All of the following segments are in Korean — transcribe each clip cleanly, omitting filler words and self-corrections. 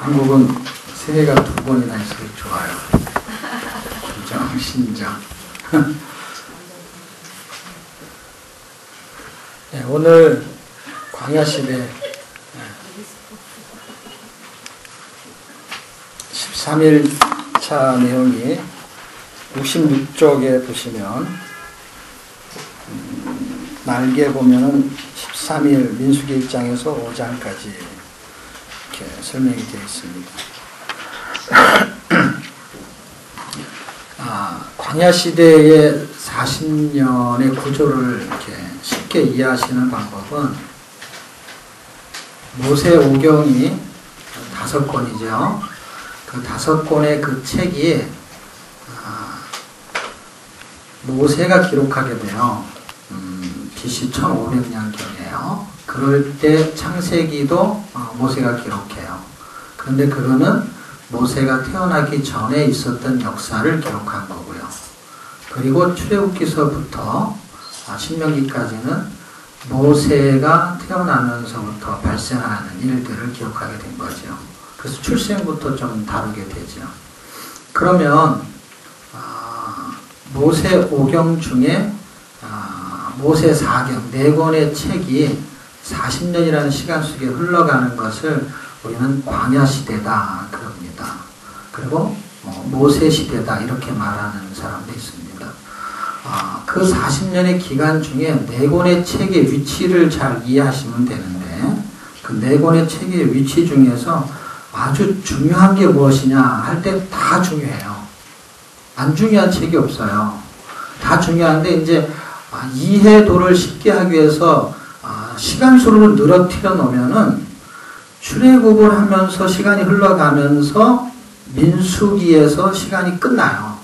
한국은 새해가 2번이나 있어서 좋아요. 구정, 신정. 네, 오늘 광야시대 13일차 내용이 66쪽에 보시면 날개 보면은 13일 민수기 1장에서 5장까지 이렇게 설명이 되어 있습니다. 광야시대의 40년의 구조를 이렇게 쉽게 이해하시는 방법은 모세오경이 5권이죠. 그 5권의 그 책이 모세가 기록하게 돼요. BC 1500년경이에요. 그럴 때 창세기도 모세가 기록해요. 그런데 그거는 모세가 태어나기 전에 있었던 역사를 기록한 거고요. 그리고 출애굽기서부터 신명기까지는 모세가 태어나면서부터 발생하는 일들을 기록하게 된 거죠. 그래서 출생부터 좀 다루게 되죠. 그러면 모세오경 중에 모세사경 4권의 책이 40년이라는 시간 속에 흘러가는 것을 우리는 광야시대다 그럽니다. 그리고 모세시대다 이렇게 말하는 사람도 있습니다. 그 40년의 기간 중에 4권의 책의 위치를 잘 이해하시면 되는데 그 4권의 책의 위치 중에서 아주 중요한 게 무엇이냐 할 때 다 중요해요. 안 중요한 책이 없어요. 다 중요한데 이제 이해도를 쉽게 하기 위해서 시간수를 늘어뜨려 놓으면은 출애굽을 하면서 시간이 흘러가면서 민수기에서 시간이 끝나요.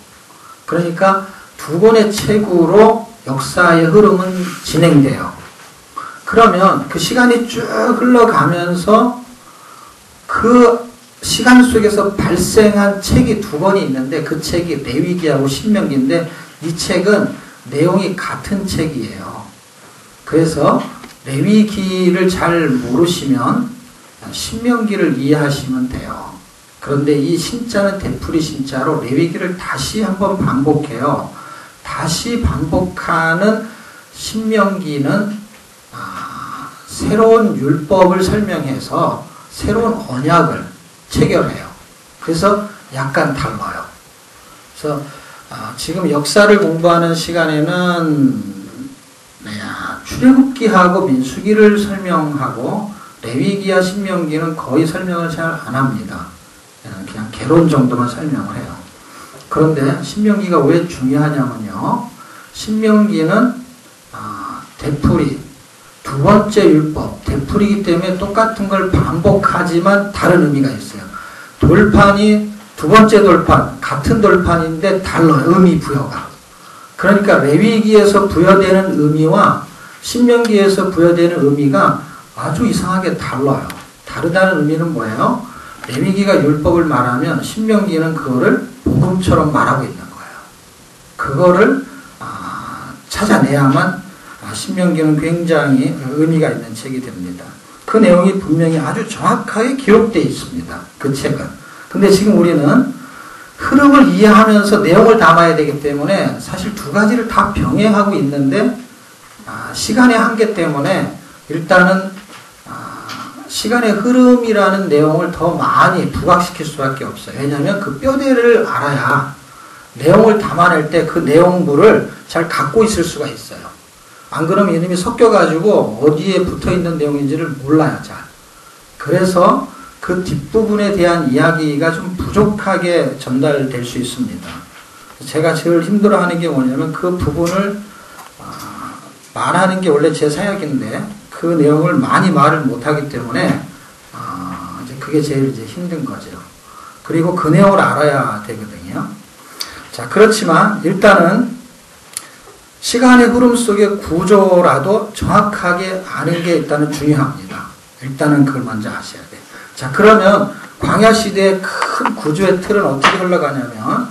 그러니까 2권의 책으로 역사의 흐름은 진행돼요. 그러면 그 시간이 쭉 흘러가면서 그 시간 속에서 발생한 책이 2권이 있는데 그 책이 레위기하고 신명기인데 이 책은 내용이 같은 책이에요. 그래서 레위기를 잘 모르시면 신명기를 이해하시면 돼요. 그런데 이 신자는 되풀이 신자로 레위기를 다시 한번 반복해요. 다시 반복하는 신명기는 새로운 율법을 설명해서 새로운 언약을 체결해요. 그래서 약간 달라요. 그래서 지금 역사를 공부하는 시간에는 출애굽기하고 민수기를 설명하고 레위기와 신명기는 거의 설명을 잘 안 합니다. 그냥 개론 정도만 설명을 해요. 그런데 신명기가 왜 중요하냐면요. 신명기는 되풀이, 2번째 율법, 되풀이기 때문에 똑같은 걸 반복하지만 다른 의미가 있어요. 돌판이 2번째 돌판, 같은 돌판인데 달라요. 의미 부여가. 그러니까 레위기에서 부여되는 의미와 신명기에서 부여되는 의미가 아주 이상하게 달라요. 다르다는 의미는 뭐예요? 레위기가 율법을 말하면 신명기는 그거를 복음처럼 말하고 있는 거예요. 그거를 찾아내야만 신명기는 굉장히 의미가 있는 책이 됩니다. 그 내용이 분명히 아주 정확하게 기록되어 있습니다. 그 책은. 근데 지금 우리는 흐름을 이해하면서 내용을 담아야 되기 때문에 사실 2가지를 다 병행하고 있는데 시간의 한계 때문에 일단은 시간의 흐름이라는 내용을 더 많이 부각시킬 수밖에 없어요. 왜냐하면 그 뼈대를 알아야 내용을 담아낼 때 그 내용물을 잘 갖고 있을 수가 있어요. 안 그러면 이놈이 섞여가지고 어디에 붙어있는 내용인지를 몰라요. 잘. 그래서 그 뒷부분에 대한 이야기가 좀 부족하게 전달될 수 있습니다. 제가 제일 힘들어하는 게 뭐냐면 그 부분을 말하는 게 원래 제 사역인데 그 내용을 많이 말을 못하기 때문에 이제 그게 제일 이제 힘든 거죠. 그리고 그 내용을 알아야 되거든요. 자, 그렇지만 일단은 시간의 흐름 속의 구조라도 정확하게 아는 게 일단은 중요합니다. 일단은 그걸 먼저 아셔야 돼요. 자, 그러면 광야시대의 큰 구조의 틀은 어떻게 흘러가냐면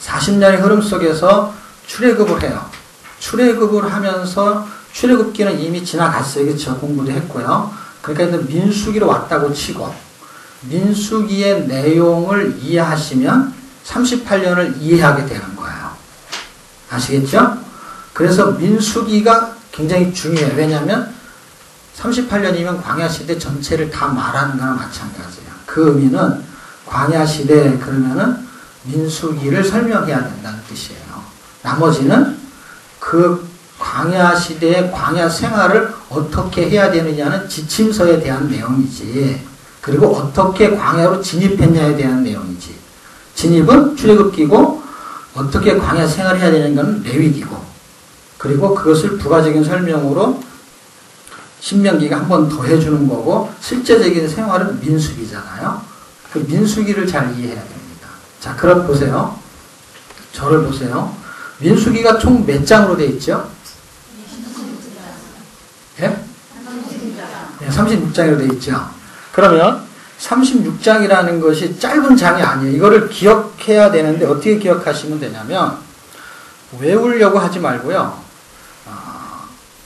40년의 흐름 속에서 출애굽을 해요. 출애굽을 하면서 출애굽기는 이미 지나갔어요. 그렇죠? 공부도 했고요. 그러니까 민수기로 왔다고 치고 민수기의 내용을 이해하시면 38년을 이해하게 되는 거예요. 아시겠죠? 그래서 민수기가 굉장히 중요해요. 왜냐하면 38년이면 광야시대 전체를 다 말하는 거나 마찬가지예요. 그 의미는 광야시대 그러면은 민수기를 설명해야 된다는 뜻이에요. 나머지는 그 광야시대의 광야 생활을 어떻게 해야 되느냐는 지침서에 대한 내용이지, 그리고 어떻게 광야로 진입했냐에 대한 내용이지. 진입은 출애굽기고 어떻게 광야 생활을 해야 되는 건 레위기고, 그리고 그것을 부가적인 설명으로 신명기가 한 번 더 해주는 거고, 실제적인 생활은 민수기잖아요. 그 민수기를 잘 이해해야 됩니다. 자, 그럼 보세요. 저를 보세요. 민수기가 총 몇 장으로 되어 있죠? 예? 네, 36장으로 되어 있죠. 그러면 36장이라는 것이 짧은 장이 아니에요. 이거를 기억해야 되는데 어떻게 기억하시면 되냐면, 외우려고 하지 말고요.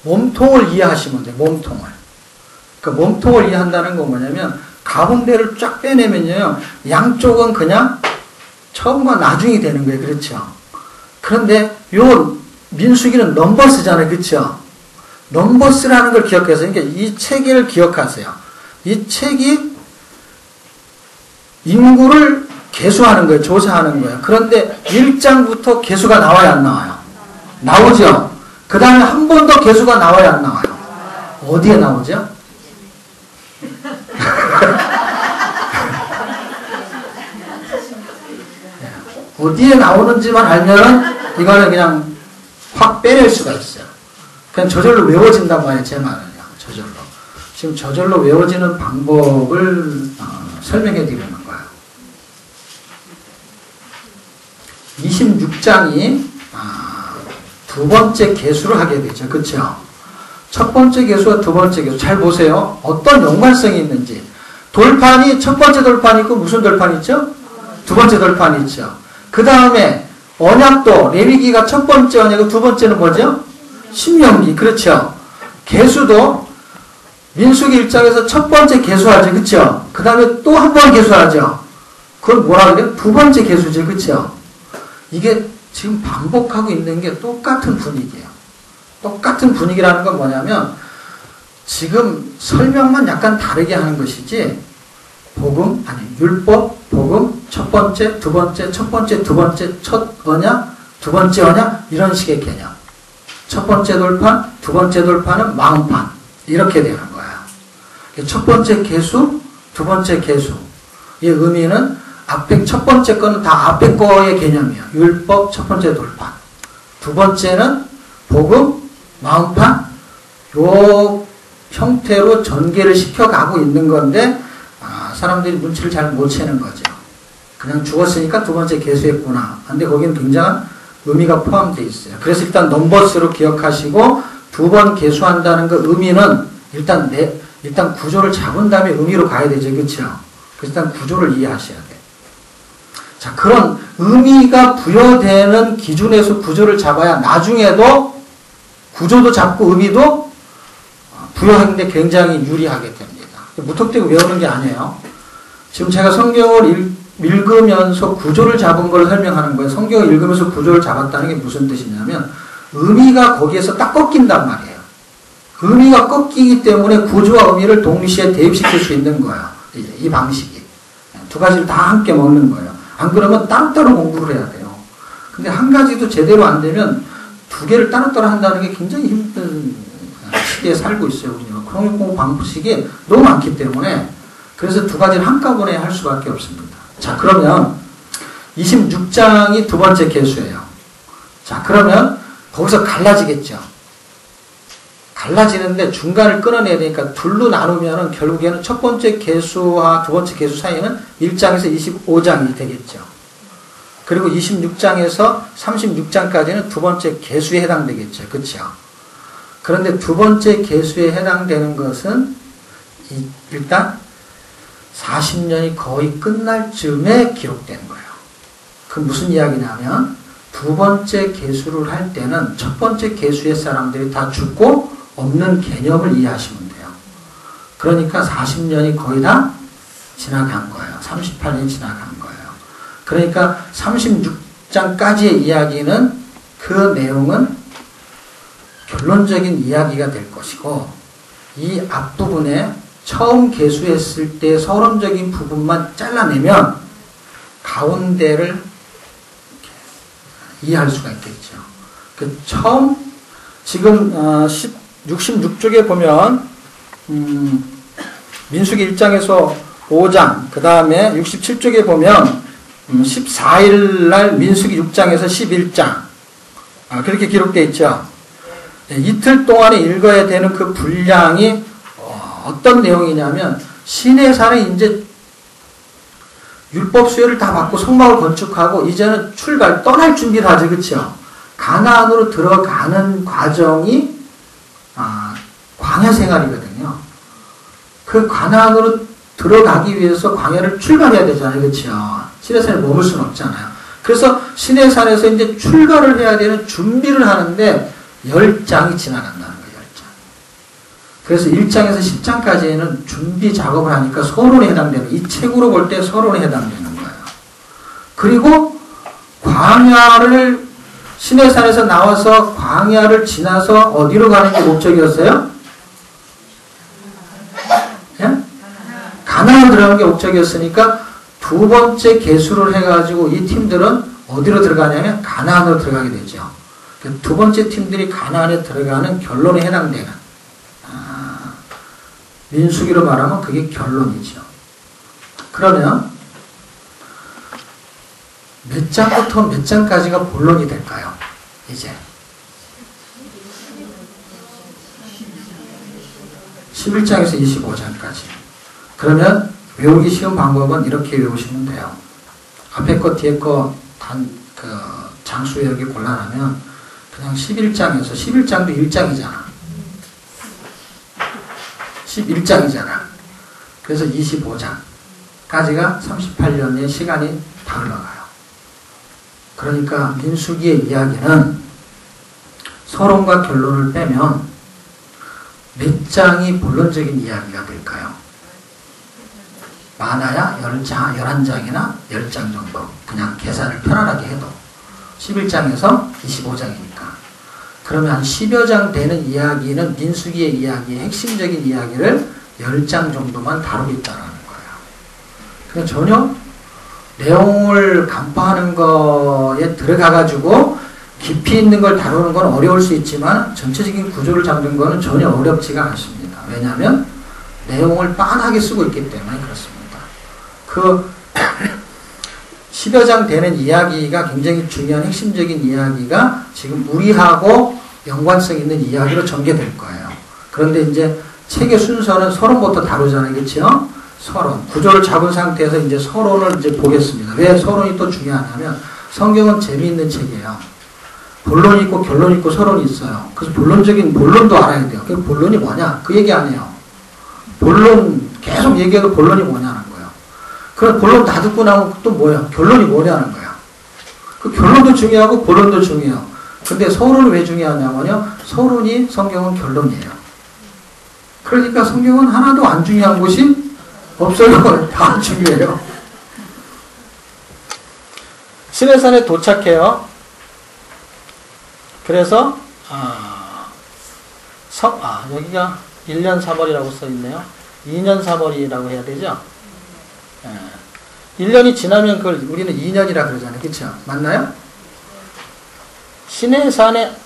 몸통을 이해하시면 돼요. 몸통을. 그러니까 몸통을 이해한다는 건 뭐냐면, 가운데를 쫙 빼내면요, 양쪽은 그냥 처음과 나중이 되는 거예요. 그렇죠? 그런데 요 민수기는 넘버스잖아요. 그렇죠? 넘버스라는 걸 기억해서, 그러니까 이 체계를 기억하세요. 이 책이 인구를 계수하는 거예요. 조사하는 거예요. 그런데 1장부터 계수가 나와야 안 나와요? 나오죠? 그 다음에 한 번 더 계수가 나와야 안 나와요? 어디에 나오죠? 어디에 나오는지만 알면은 이거는 그냥 확 빼낼 수가 있어요. 그냥 저절로 외워진단 말이에요. 제 말은요. 저절로. 지금 저절로 외워지는 방법을 설명해 드리는 거예요. 26장이 두 번째 계수를 하게 되죠. 그렇죠? 첫 번째 계수와 두 번째 계수. 잘 보세요. 어떤 연관성이 있는지. 돌판이 첫 번째 돌판이 있고 무슨 돌판이 있죠? 두 번째 돌판이 있죠. 그 다음에 언약도 레위기가 첫 번째 언약이고 두 번째는 뭐죠? 신명기. 그렇죠? 계수도 민수기 1장에서 첫 번째 계수하죠. 그렇죠? 그 다음에 또 한 번 계수하죠. 그걸 뭐라 그래요? 두 번째 계수죠. 그렇죠? 이게 지금 반복하고 있는 게 똑같은 분위기예요. 똑같은 분위기라는 건 뭐냐면, 지금 설명만 약간 다르게 하는 것이지, 복음, 아니, 율법, 복음, 첫 번째, 두 번째, 첫 번째, 두 번째, 첫 언약, 두 번째 언약, 이런 식의 개념. 첫 번째 돌판, 두 번째 돌판은 마음판. 이렇게 되는 거예요. 첫 번째 계수, 두 번째 계수. 이 의미는 앞에 첫 번째 거는 다 앞에 거의 개념이에요. 율법, 첫 번째 돌판. 두 번째는 복음, 마음판. 요 형태로 전개를 시켜가고 있는 건데, 사람들이 눈치를 잘 못 채는 거죠. 그냥 죽었으니까 두 번째 계수했구나. 근데 거기는 굉장한 의미가 포함되어 있어요. 그래서 일단 넘버스로 기억하시고, 두 번 계수한다는 그 의미는 일단 구조를 잡은 다음에 의미로 가야 되죠. 그렇죠? 그래서 일단 구조를 이해하셔야 돼요. 자, 그런 의미가 부여되는 기준에서 구조를 잡아야 나중에도 구조도 잡고 의미도 부여하는데 굉장히 유리하게 됩니다. 무턱대고 외우는 게 아니에요. 지금 제가 성경을 읽으면서 구조를 잡은 걸 설명하는 거예요. 성경을 읽으면서 구조를 잡았다는 게 무슨 뜻이냐면, 의미가 거기에서 딱 꺾인단 말이에요. 의미가 꺾이기 때문에 구조와 의미를 동시에 대입시킬 수 있는 거예요. 이 방식이. 두 가지를 다 함께 먹는 거예요. 안 그러면 따로따로 공부를 해야 돼요. 근데 한 가지도 제대로 안 되면 두 개를 따로따로 한다는 게 굉장히 힘든 시대에 살고 있어요. 우리가. 그런 공부 방식이 너무 많기 때문에, 그래서 두 가지를 한꺼번에 할 수밖에 없습니다. 자, 그러면 26장이 두 번째 계수예요. 자, 그러면 거기서 갈라지겠죠. 갈라지는데 중간을 끊어내야 되니까 둘로 나누면은 결국에는 첫 번째 계수와 두 번째 계수 사이는 1장에서 25장이 되겠죠. 그리고 26장에서 36장까지는 두 번째 계수에 해당되겠죠. 그렇죠? 그런데 두 번째 계수에 해당되는 것은 일단 40년이 거의 끝날 즈음에 기록된 거예요. 그 무슨 이야기냐면, 두 번째 계수를 할 때는 첫 번째 계수의 사람들이 다 죽고 없는 개념을 이해하시면 돼요. 그러니까 40년이 거의 다 지나간 거예요. 38년이 지나간 거예요. 그러니까 36장까지의 이야기는 그 내용은 결론적인 이야기가 될 것이고 이 앞부분에 처음 계수했을 때 서론적인 부분만 잘라내면 가운데를 이해할 수가 있겠죠. 그 처음 지금 66쪽에 보면 민수기 1장에서 5장 그 다음에 67쪽에 보면 14일 날 민수기 6장에서 11장 그렇게 기록되어 있죠. 이틀 동안에 읽어야 되는 그 분량이 어떤 내용이냐면 시내산에 이제 율법 수요를 다 받고 성막을 건축하고 이제는 출발 떠날 준비를 하죠. 그렇죠? 가나안으로 들어가는 과정이 광야 생활이거든요. 그 가나안으로 들어가기 위해서 광야를 출발해야 되잖아요. 그렇죠? 시내산에 머물 수는 없잖아요. 그래서 시내산에서 이제 출발을 해야 되는 준비를 하는데 10장이 지나간다는 거예요. 10장. 그래서 1장에서 10장까지는 준비 작업을 하니까 서론에 해당되는 이 책으로 볼 때 서론에 해당되는 거예요. 그리고 광야를 시내산에서 나와서 광야를 지나서 어디로 가는 게 목적이었어요? 예? 가나안 들어가는 게 목적이었으니까 두 번째 계수를 해가지고 이 팀들은 어디로 들어가냐면 가나안으로 들어가게 되죠. 두 번째 팀들이 가나안에 들어가는 결론에 해당되는 민수기로 말하면 그게 결론이죠. 그러면 몇 장부터 몇 장까지가 본론이 될까요? 이제 11장에서 25장까지. 그러면 외우기 쉬운 방법은 이렇게 외우시면 돼요. 앞에 거 뒤에 거 장수 외우기 곤란하면 그냥 11장에서 11장도 1장이잖아. 11장이잖아. 그래서 25장까지가 38년의 시간이 다 흘러가요. 그러니까 민수기의 이야기는 서론과 결론을 빼면 몇 장이 본론적인 이야기가 될까요? 많아야 11장이나 10장 정도. 그냥 계산을 편안하게 해도. 11장에서 25장이니까. 그러면 한 10여 장 되는 이야기는 민수기의 이야기의 핵심적인 이야기를 10장 정도만 다루겠다는 거예요. 그냥 전혀 내용을 간파하는 거에 들어가가지고 깊이 있는 걸 다루는 건 어려울 수 있지만 전체적인 구조를 잡는 거는 전혀 어렵지가 않습니다. 왜냐하면 내용을 빤하게 쓰고 있기 때문에 그렇습니다. 그 10여 장 되는 이야기가 굉장히 중요한 핵심적인 이야기가 지금 우리하고 연관성 있는 이야기로 전개될 거예요. 그런데 이제 책의 순서는 서론부터 다루잖아요. 그렇죠? 서론. 구조를 잡은 상태에서 이제 서론을 이제 보겠습니다. 왜 서론이 또 중요하냐면 성경은 재미있는 책이에요. 본론이 있고 결론이 있고 서론이 있어요. 그래서 본론도 알아야 돼요. 그 본론이 뭐냐? 그 얘기 안 해요. 본론 계속 얘기해도 본론이 뭐냐는 거예요. 그 본론 다 듣고 나면 또 뭐야? 결론이 뭐냐는 거야. 그 결론도 중요하고 본론도 중요해요. 근데 서론은 왜 중요하냐면요. 서론이 성경은 결론이에요. 그러니까 성경은 하나도 안 중요한 곳이 없어요. 다 중요해요. 시내산에 도착해요. 그래서 여기가 1년 3월이라고 써있네요. 2년 3월이라고 해야 되죠? 1년이 지나면 그걸 우리는 2년이라 그러잖아요. 그렇죠? 맞나요? 시내산에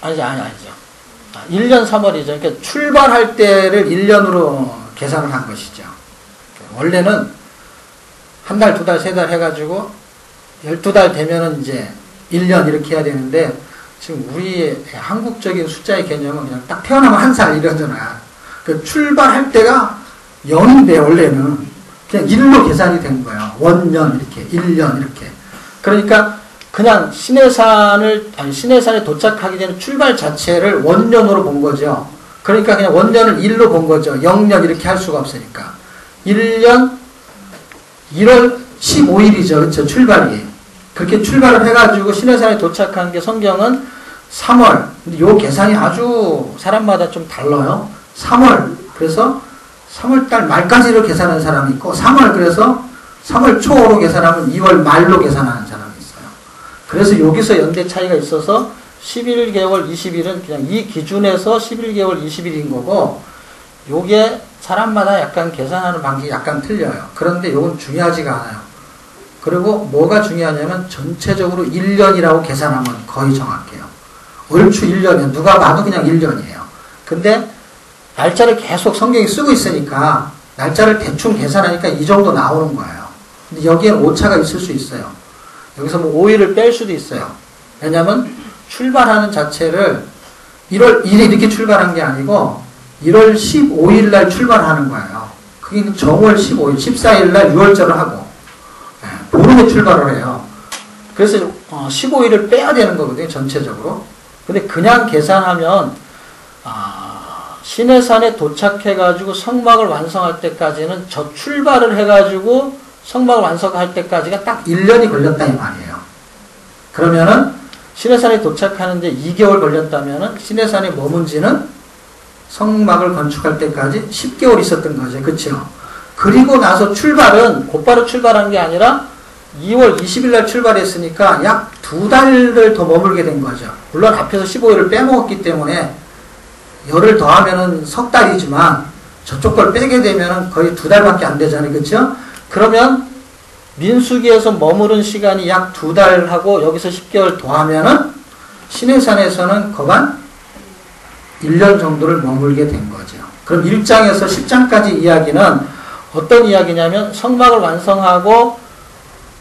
아니죠. 1년 3월이죠. 그러니까 출발할 때를 1년으로 계산을 한 것이죠. 원래는 한 달, 두 달, 세 달 해가지고 12달 되면은 이제 1년 이렇게 해야 되는데 지금 우리의 한국적인 숫자의 개념은 그냥 딱 태어나면 한 살 이러잖아. 그 출발할 때가 0인데 원래는 그냥 1로 계산이 된 거예요. 원년 이렇게 1년 이렇게. 그러니까 그냥 시내산에 도착하기 전에 출발 자체를 원년으로 본 거죠. 그러니까 그냥 원년을 1로 본 거죠. 0년 이렇게 할 수가 없으니까. 1년 1월 15일이죠. 그렇죠? 출발이. 그렇게 출발을 해가지고 시내산에 도착한 게 성경은 3월. 근데 요 계산이 아주 사람마다 좀 달라요. 3월. 그래서 3월달 말까지로 계산하는 사람이 있고 3월 그래서 3월 초로 계산하면 2월 말로 계산하는 사람이 있어요. 그래서 여기서 연대 차이가 있어서 11개월 20일은 그냥 이 기준에서 11개월 20일인 거고 요게 사람마다 약간 계산하는 방식이 약간 틀려요. 그런데 요건 중요하지가 않아요. 그리고 뭐가 중요하냐면 전체적으로 1년이라고 계산하면 거의 정확해요. 얼추 1년이면 누가 봐도 그냥 1년이에요. 근데 날짜를 계속 성경이 쓰고 있으니까 날짜를 대충 계산하니까 이 정도 나오는 거예요. 근데 여기에는 오차가 있을 수 있어요. 여기서 뭐 5일을 뺄 수도 있어요. 왜냐면 출발하는 자체를 1월 1일 이렇게 출발한 게 아니고 1월 15일 날 출발하는 거예요. 그게 정월 15일, 14일 날 6월절을 하고 보름에 출발을 해요. 그래서 15일을 빼야 되는 거거든요. 전체적으로. 근데 그냥 계산하면 시내산에 도착해가지고 성막을 완성할 때까지는 저 출발을 해가지고 성막을 완성할 때까지가 딱 1년이 걸렸다 이 말이에요. 그러면은 시내산에 도착하는데 2개월 걸렸다면은 시내산에 머문 지는 성막을 건축할 때까지 10개월 있었던 거죠. 그렇죠? 그리고 나서 출발은 곧바로 출발한 게 아니라 2월 20일 날 출발했으니까 약 2달을 더 머물게 된 거죠. 물론 앞에서 15일을 빼먹었기 때문에 열을 더하면은 석 달이지만 저쪽 걸 빼게 되면은 거의 2달밖에 안 되잖아요. 그렇죠? 그러면 민수기에서 머무른 시간이 약 2달하고 여기서 10개월 더하면은 시내산에서는 거간 1년 정도를 머물게 된 거죠. 그럼 1장에서 10장까지 이야기는 어떤 이야기냐면 성막을 완성하고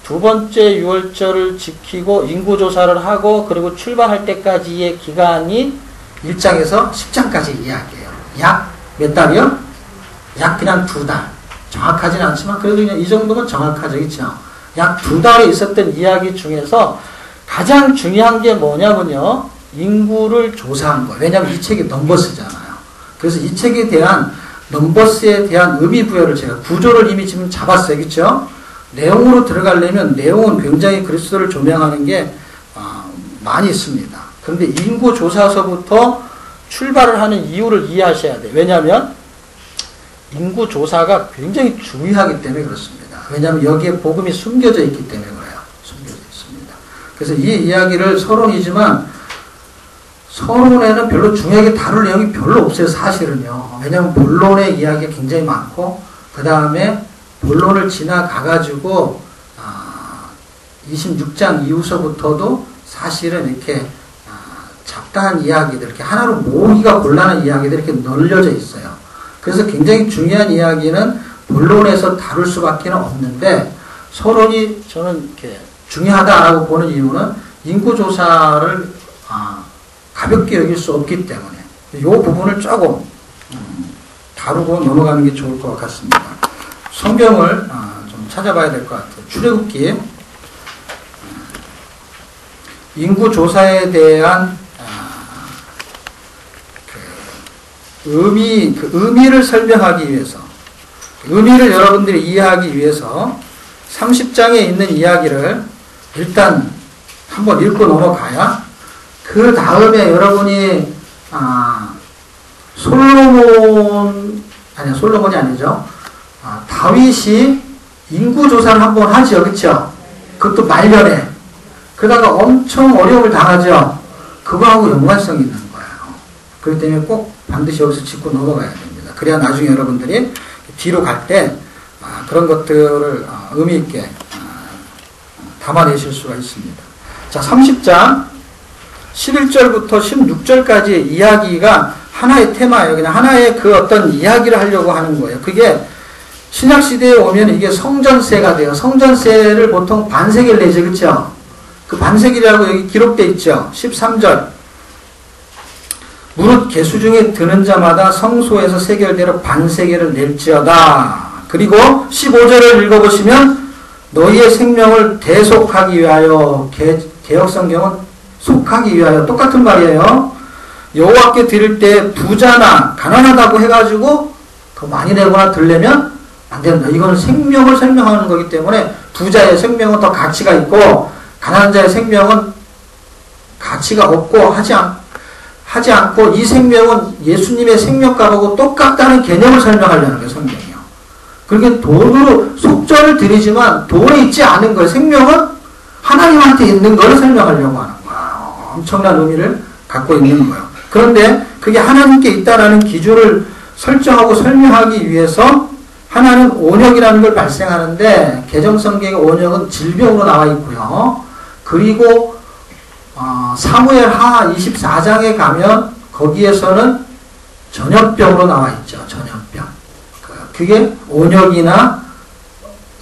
두 번째 유월절을 지키고 인구조사를 하고 그리고 출발할 때까지의 기간이 1장에서 10장까지 이야기예요. 약 몇 달이요? 약 그냥 2달. 정확하진 않지만 그래도 그냥 이 정도면 정확하죠. 그렇죠? 약 2달에 있었던 이야기 중에서 가장 중요한 게 뭐냐면요. 인구를 조사한 거예요. 왜냐하면 이 책이 넘버스잖아요. 그래서 이 책에 대한 넘버스에 대한 의미 부여를 제가 구조를 이미 지금 잡았어요. 그렇죠? 내용으로 들어가려면 내용은 굉장히 그리스도를 조명하는 게 많이 있습니다. 그런데 인구조사서부터 출발을 하는 이유를 이해하셔야 돼요. 왜냐하면 인구조사가 굉장히 중요하기 때문에 그렇습니다. 왜냐하면 여기에 복음이 숨겨져 있기 때문에 그래요. 숨겨져 있습니다. 그래서 이 이야기를 서론이지만 서론에는 별로 중요하게 다룰 내용이 별로 없어요. 사실은요. 왜냐하면 본론의 이야기가 굉장히 많고 그 다음에 본론을 지나가가지고 26장 이후서부터도 사실은 이렇게 잡다한 이야기들, 이렇게 하나로 모으기가 곤란한 이야기들이 이렇게 널려져 있어요. 그래서 굉장히 중요한 이야기는 본론에서 다룰 수밖에 없는데 서론이 저는 이렇게 중요하다라고 보는 이유는 인구조사를 가볍게 여길 수 없기 때문에 이 부분을 조금 다루고 넘어가는 게 좋을 것 같습니다. 성경을 좀 찾아봐야 될 것 같아요. 출애굽기 인구조사에 대한 의미를 설명하기 위해서 의미를 여러분들이 이해하기 위해서 30장에 있는 이야기를 일단 한번 읽고 넘어가야 그 다음에 여러분이 솔로몬이 아니죠. 다윗이 인구조사를 한번 하죠. 그렇죠? 그것도 말년에. 그러다가 엄청 어려움을 당하죠. 그거하고 연관성이 있는 거예요. 그렇기 때문에 꼭 반드시 여기서 짚고 넘어가야 됩니다. 그래야 나중에 여러분들이 뒤로 갈 때 그런 것들을 의미 있게 담아내실 수가 있습니다. 자, 30장 11절부터 16절까지의 이야기가 하나의 테마예요. 그냥 하나의 그 어떤 이야기를 하려고 하는 거예요. 그게 신약시대에 오면 이게 성전세가 돼요. 성전세를 보통 반세겔 내죠. 그렇죠? 그 반세겔이라고 여기 기록되어 있죠. 13절. 무릇 계수 중에 드는 자마다 성소에서 세겔대로 반세겔을 낼지어다. 그리고 15절을 읽어보시면 너희의 생명을 대속하기 위하여 개역성경은 속하기 위하여 똑같은 말이에요. 여호와께 드릴 때 부자나 가난하다고 해가지고 더 많이 내거나 들려면 안 된다. 이건 생명을 설명하는 거기 때문에 부자의 생명은 더 가치가 있고 가난한 자의 생명은 가치가 없고 하지 않고 이 생명은 예수님의 생명값하고 똑같다는 개념을 설명하려는 거예요. 성경이요. 그러니까 돈으로 속전을 드리지만 돈에 있지 않은 거예요. 생명은 하나님한테 있는 걸 설명하려고 하는 거예요. 엄청난 의미를 갖고 있는 거예요. 그런데 그게 하나님께 있다라는 기준을 설정하고 설명하기 위해서 하나는 온역이라는 걸 발생하는데 개정성경의 온역은 질병으로 나와 있고요. 그리고 사무엘하 24장에 가면 거기에서는 전염병으로 나와 있죠. 전염병. 그게 온역이나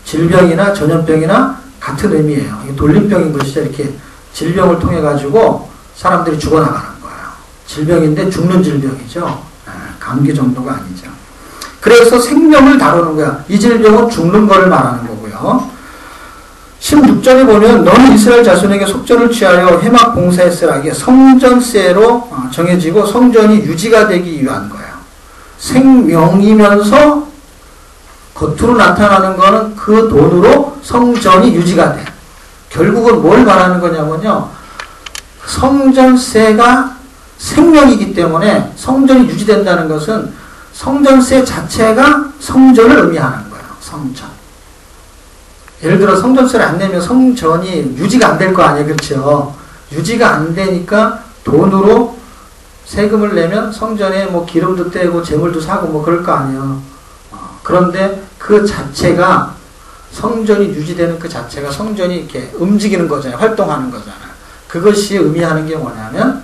질병이나 전염병이나 같은 의미예요. 이게 돌림병인 것이죠. 이렇게 질병을 통해 가지고 사람들이 죽어나가는 거예요. 질병인데 죽는 질병이죠. 감기 정도가 아니죠. 그래서 생명을 다루는 거야. 이 질병은 죽는 거를 말하는 거고요. 16절에 보면 너는 이스라엘 자손에게 속전을 취하여 회막 봉사했으라. 이게 성전세로 정해지고 성전이 유지가 되기 위한 거예요. 생명이면서 겉으로 나타나는 거는 그 돈으로 성전이 유지가 돼. 결국은 뭘 말하는 거냐면요. 성전세가 생명이기 때문에 성전이 유지된다는 것은 성전세 자체가 성전을 의미하는 거예요. 성전. 예를 들어 성전세를 안 내면 성전이 유지가 안 될 거 아니에요. 그렇죠? 유지가 안 되니까 돈으로 세금을 내면 성전에 뭐 기름도 떼고 재물도 사고 뭐 그럴 거 아니에요. 그런데 그 자체가 성전이 유지되는 그 자체가 성전이 이렇게 움직이는 거잖아요. 활동하는 거잖아요. 그것이 의미하는 게 뭐냐면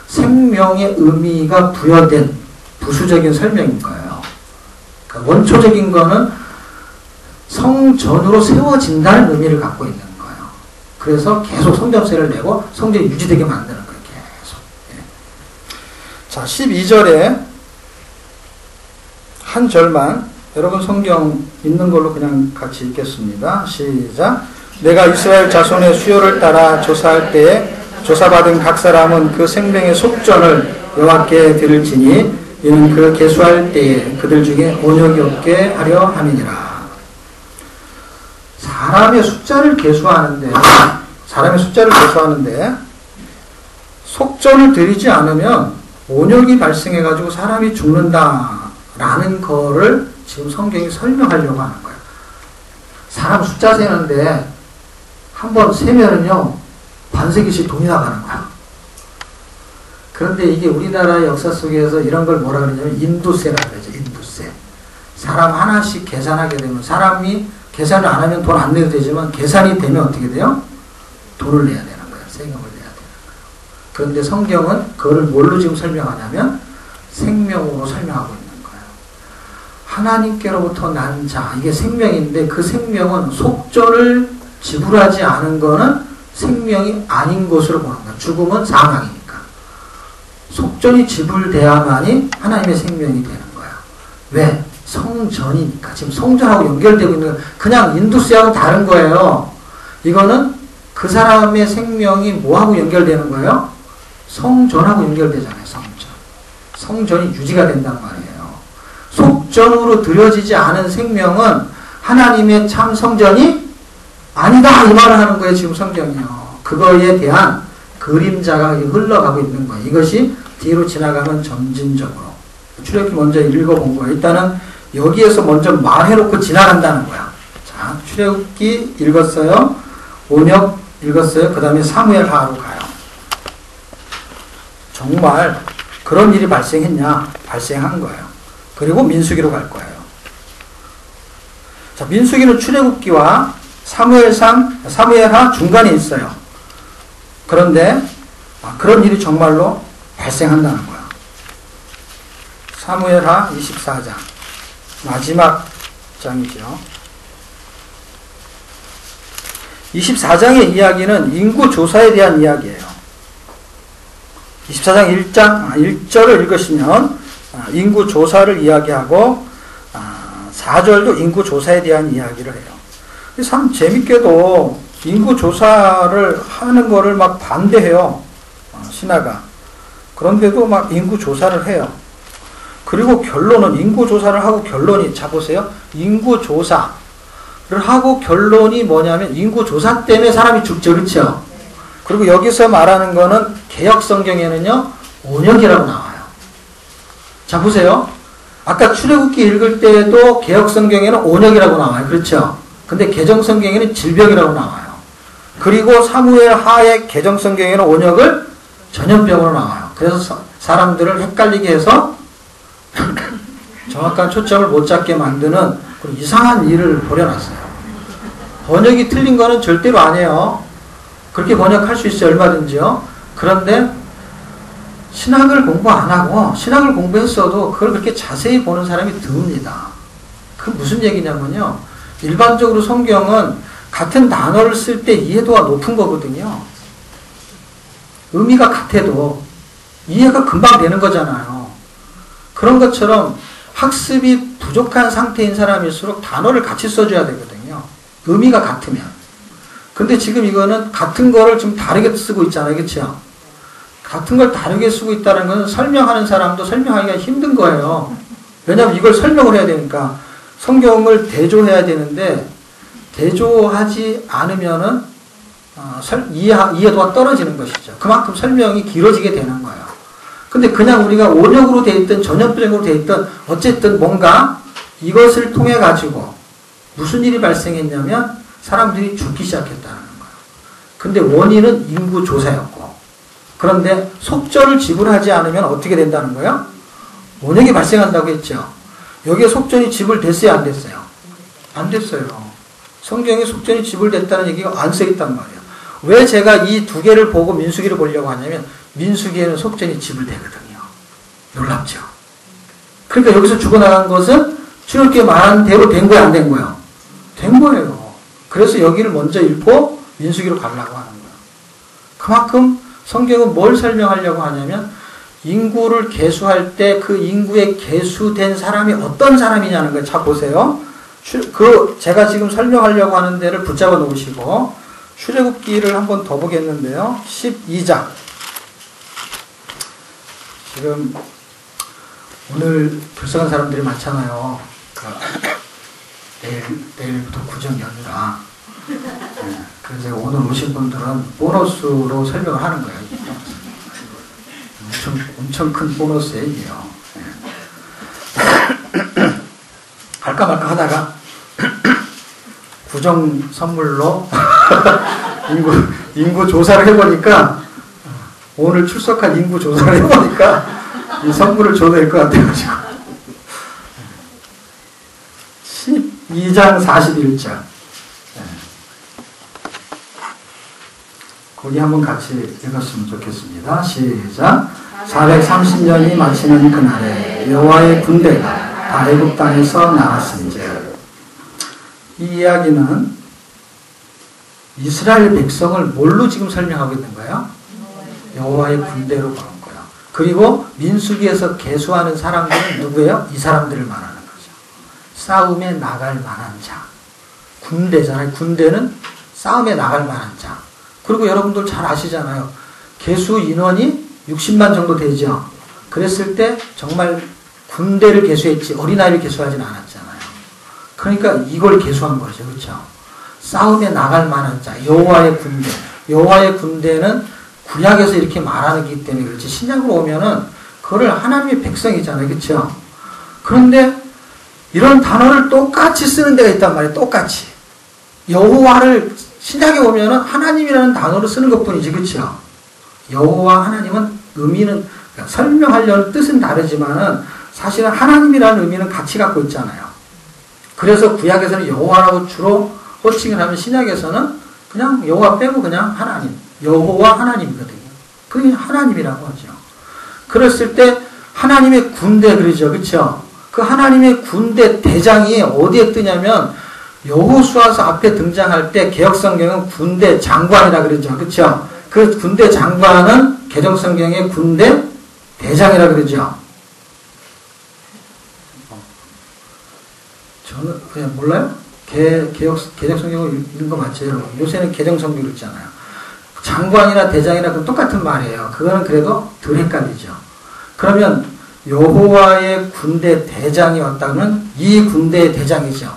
생명의 의미가 부여된 부수적인 설명인 거예요. 그러니까 원초적인 거는 성전으로 세워진다는 의미를 갖고 있는 거예요. 그래서 계속 성전세를 내고 성전이 유지되게 만드는 거예요. 계속. 예. 자, 12절에 한 절만 여러분 성경 있는 걸로 그냥 같이 읽겠습니다. 시작. 내가 이스라엘 자손의 수요를 따라 조사할 때에 조사받은 각 사람은 그 생명의 속전을 여호와께 드릴지니 이는 그 계수할 때에 그들 중에 온역이 없게 하려 함이니라. 사람의 숫자를 계수하는데 속전을 드리지 않으면 온역이 발생해가지고 사람이 죽는다라는 거를 지금 성경이 설명하려고 하는 거예요. 사람 숫자 세는데 한번 세면은요 반세기씩 돈이 나가는 거야. 그런데 이게 우리나라의 역사 속에서 이런 걸 뭐라 그러냐면 인두세라고 그러죠. 인두세. 사람 하나씩 계산하게 되면 사람이 계산을 안 하면 돈 안 내도 되지만 계산이 되면 어떻게 돼요? 돈을 내야 되는 거예요. 세금을 내야 되는 거예요. 그런데 성경은 그거를 뭘로 지금 설명하냐면 생명으로 설명하고 있는 거예요. 하나님께로부터 난 자, 이게 생명인데 그 생명은 속전을 지불하지 않은 거는 생명이 아닌 것으로 보는 거예요. 죽음은 사망이니까. 속전이 지불돼야만이 하나님의 생명이 되는 거예요. 왜? 성전이니까. 지금 성전하고 연결되고 있는 거예요. 그냥 인두스하고 다른 거예요. 이거는 그 사람의 생명이 뭐하고 연결되는 거예요? 성전하고 연결되잖아요. 성전. 성전이 유지가 된단 말이에요. 속전으로 드려지지 않은 생명은 하나님의 참 성전이 아니다 이 말을 하는 거예요. 지금 성경이요. 그거에 대한 그림자가 흘러가고 있는 거예요. 이것이 뒤로 지나가면 점진적으로. 출애굽기 먼저 읽어본 거예요. 일단은 여기에서 먼저 말해놓고 지나간다는 거야. 자, 출애굽기 읽었어요. 온역 읽었어요. 그 다음에 사무엘하로 가요. 정말 그런 일이 발생했냐? 발생한 거예요. 그리고 민수기로 갈 거예요. 자, 민수기는 출애굽기와 사무엘하 중간에 있어요. 그런데 그런 일이 정말로 발생한다는 거야. 사무엘하 24장 마지막 장이죠. 24장의 이야기는 인구 조사에 대한 이야기예요. 24장 1절을 읽으시면 인구 조사를 이야기하고 4절도 인구 조사에 대한 이야기를 해요. 참 재밌게도 인구 조사를 하는 거를 막 반대해요. 신하가. 그런데도 막 인구 조사를 해요. 그리고 결론은 인구 조사를 하고 결론이 자 보세요. 인구 조사를 하고 결론이 뭐냐면 인구 조사 때문에 사람이 죽죠. 그렇죠? 그리고 여기서 말하는 거는 개역 성경에는요. 온역이라고 나와요. 자, 보세요. 아까 출애굽기 읽을 때도 개혁성경에는 온역이라고 나와요. 그렇죠? 근데 개정성경에는 질병이라고 나와요. 그리고 사무엘 하의 개정성경에는 온역을 전염병으로 나와요. 그래서 사람들을 헷갈리게 해서 정확한 초점을 못 잡게 만드는 그런 이상한 일을 벌여놨어요. 번역이 틀린 거는 절대로 아니에요. 그렇게 번역할 수 있어요. 얼마든지요. 그런데 신학을 공부 안 하고 신학을 공부했어도 그걸 그렇게 자세히 보는 사람이 드뭅니다. 그 무슨 얘기냐면요. 일반적으로 성경은 같은 단어를 쓸 때 이해도가 높은 거거든요. 의미가 같아도 이해가 금방 되는 거잖아요. 그런 것처럼 학습이 부족한 상태인 사람일수록 단어를 같이 써줘야 되거든요. 의미가 같으면. 근데 지금 이거는 같은 거를 좀 다르게 쓰고 있잖아요. 그렇죠? 같은 걸 다르게 쓰고 있다는 것은 설명하는 사람도 설명하기가 힘든 거예요. 왜냐하면 이걸 설명을 해야 되니까 성경을 대조해야 되는데 대조하지 않으면은 이해도가 떨어지는 것이죠. 그만큼 설명이 길어지게 되는 거예요. 근데 그냥 우리가 온역으로 돼 있든 전염병으로 돼 있든 어쨌든 뭔가 이것을 통해 가지고 무슨 일이 발생했냐면 사람들이 죽기 시작했다는 거예요. 근데 원인은 인구 조사였고 그런데 속전을 지불하지 않으면 어떻게 된다는 거예요? 온역이 발생한다고 했죠. 여기에 속전이 지불됐어요? 안 됐어요? 안 됐어요. 성경에 속전이 지불됐다는 얘기가 안 써있단 말이에요. 왜 제가 이 두 개를 보고 민수기를 보려고 하냐면 민수기에는 속전이 지불되거든요. 놀랍죠? 그러니까 여기서 죽어나간 것은 출애굽기에 말한 대로 된 거야, 안 된 거야? 된 거예요. 그래서 여기를 먼저 읽고 민수기로 가려고 하는 거예요. 그만큼 성경은 뭘 설명하려고 하냐면 인구를 계수할 때 그 인구에 계수된 사람이 어떤 사람이냐는 거예요. 자, 보세요. 제가 지금 설명하려고 하는 데를 붙잡아 놓으시고 출애굽기를 한번 더 보겠는데요. 12장. 지금 오늘 불쌍한 사람들이 많잖아요. 내일부터 구정 연휴라. 네, 그래서 오늘 오신 분들은 보너스로 설명을 하는 거예요. 엄청 큰 보너스예요, 이게요. 네. 할까 말까 하다가 구정 선물로 인구 조사를 해보니까 오늘 출석한 인구 조사를 해보니까 이 선물을 줘도 될 것 같아가지고 12장 41절 거기 한번 같이 읽었으면 좋겠습니다. 시작. 430년이 마치는 그날에 여호와의 군대가 다 애굽 땅에서 나왔은즉. 이 이야기는 이스라엘 백성을 뭘로 지금 설명하고 있는 거예요? 여호와의 군대로 보는 거예요. 그리고 민수기에서 계수하는 사람들은 누구예요? 이 사람들을 말하는 거죠. 싸움에 나갈 만한 자. 군대잖아요. 군대는 싸움에 나갈 만한 자. 그리고 여러분들 잘 아시잖아요. 계수 인원이 60만 정도 되죠. 그랬을 때 정말 군대를 계수했지 어린아이를 계수하지는 않았잖아요. 그러니까 이걸 계수한 거죠. 그렇죠? 싸움에 나갈 만한 자. 여호와의 군대. 여호와의 군대는 구약에서 이렇게 말하기 때문에 그렇지 신약으로 오면은 그거를 하나님의 백성이잖아요. 그렇죠? 그런데 이런 단어를 똑같이 쓰는 데가 있단 말이에요. 똑같이. 여호와를 신약에 오면은 하나님이라는 단어로 쓰는 것뿐이지. 그렇죠? 여호와 하나님은 의미는 그러니까 설명하려는 뜻은 다르지만은 사실은 하나님이라는 의미는 같이 갖고 있잖아요. 그래서 구약에서는 여호와라고 주로 호칭을 하면 신약에서는 그냥 여호와 빼고 그냥 하나님. 여호와 하나님이거든요. 그게 하나님이라고 하죠. 그랬을 때 하나님의 군대 그러죠. 그렇죠? 그 하나님의 군대 대장이 어디에 뜨냐면 여호수아서 앞에 등장할 때 개혁성경은 군대 장관이라 그러죠. 그렇죠? 그 군대 장관은 개정성경의 군대 대장이라 그러죠. 저는 그냥 몰라요? 개정성경을 읽는 거 맞죠, 여러분? 요새는 개정성경 읽잖아요. 장관이나 대장이나 그 똑같은 말이에요. 그거는 그래도 덜 헷갈리죠. 그러면 여호와의 군대 대장이 왔다면 이 군대의 대장이죠.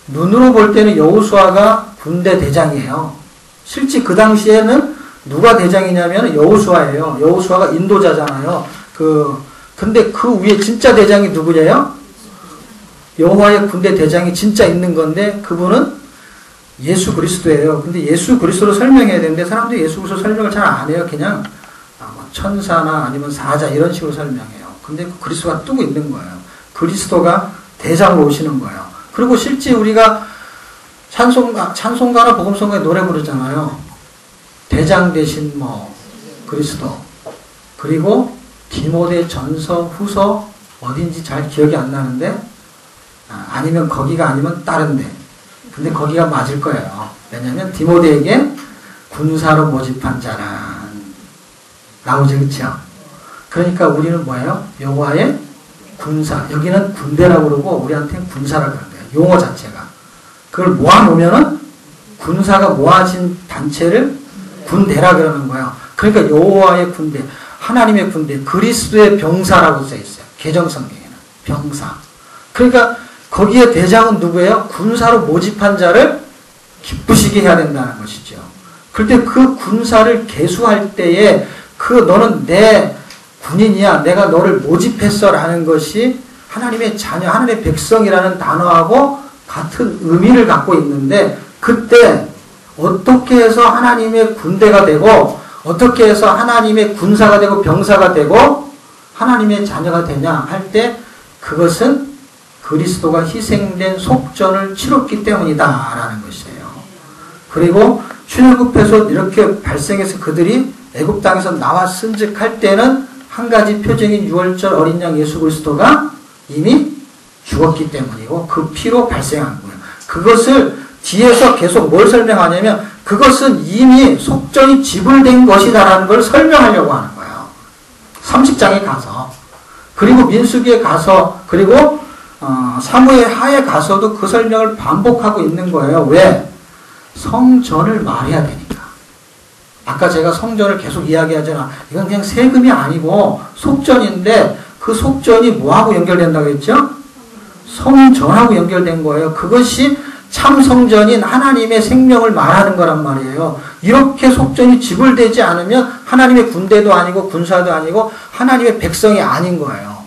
눈으로 볼 때는 여호수아가 군대 대장이에요. 실제 그 당시에는 누가 대장이냐면 여호수아예요. 여호수아가 인도자잖아요. 근데 그 위에 진짜 대장이 누구냐요? 여호와의 군대 대장이 진짜 있는 건데 그분은 예수 그리스도예요. 근데 예수 그리스도로 설명해야 되는데 사람들이 예수 그리스도 설명을 잘 안 해요. 그냥 천사나 아니면 사자 이런 식으로 설명해요. 근데 그 그리스도가 뜨고 있는 거예요. 그리스도가 대장으로 오시는 거예요. 그리고 실제 우리가 찬송가나 복음송가에 노래 부르잖아요. 대장 대신 그리스도. 그리고 디모데 전서 후서 어딘지 잘 기억이 안 나는데 아니면 거기가 아니면 다른데. 근데 거기가 맞을 거예요. 왜냐하면 디모데에게 군사로 모집한 자란 나오죠, 그렇죠? 그러니까 우리는 뭐예요? 여호와의 군사. 여기는 군대라고 그러고 우리한테는 군사라고 그러는 거예요. 용어 자체가. 그걸 모아놓으면은 군사가 모아진 단체를 군대라 그러는 거예요. 그러니까 여호와의 군대, 하나님의 군대, 그리스도의 병사라고 써 있어요. 개정성경에는 병사. 그러니까 거기에 대장은 누구예요? 군사로 모집한 자를 기쁘시게 해야 된다는 것이죠. 그런데 그 군사를 계수할 때에 너는 내 군인이야. 내가 너를 모집했어. 라는 것이 하나님의 자녀, 하나님의 백성이라는 단어하고 같은 의미를 갖고 있는데 그때 어떻게 해서 하나님의 군대가 되고 어떻게 해서 하나님의 군사가 되고 병사가 되고 하나님의 자녀가 되냐 할 때 그것은 그리스도가 희생된 속전을 치렀기 때문이다 라는 것이에요. 그리고 출애굽해서 이렇게 발생해서 그들이 애굽 땅에서 나왔은즉 할 때는 한 가지 표적인 유월절 어린 양 예수 그리스도가 이미 죽었기 때문이고 그 피로 발생한 거예요. 그것을 뒤에서 계속 뭘 설명하냐면 그것은 이미 속전이 지불된 것이다라는 걸 설명하려고 하는 거예요. 30장에 가서 그리고 민수기에 가서 그리고 사무엘 하에 가서도 그 설명을 반복하고 있는 거예요. 왜? 성전을 말해야 되니까. 아까 제가 성전을 계속 이야기하잖아. 이건 그냥 세금이 아니고 속전인데 그 속전이 뭐하고 연결된다고 했죠? 성전하고 연결된 거예요. 그것이 참 성전인 하나님의 생명을 말하는 거란 말이에요. 이렇게 속전이 지불되지 않으면 하나님의 군대도 아니고 군사도 아니고 하나님의 백성이 아닌 거예요.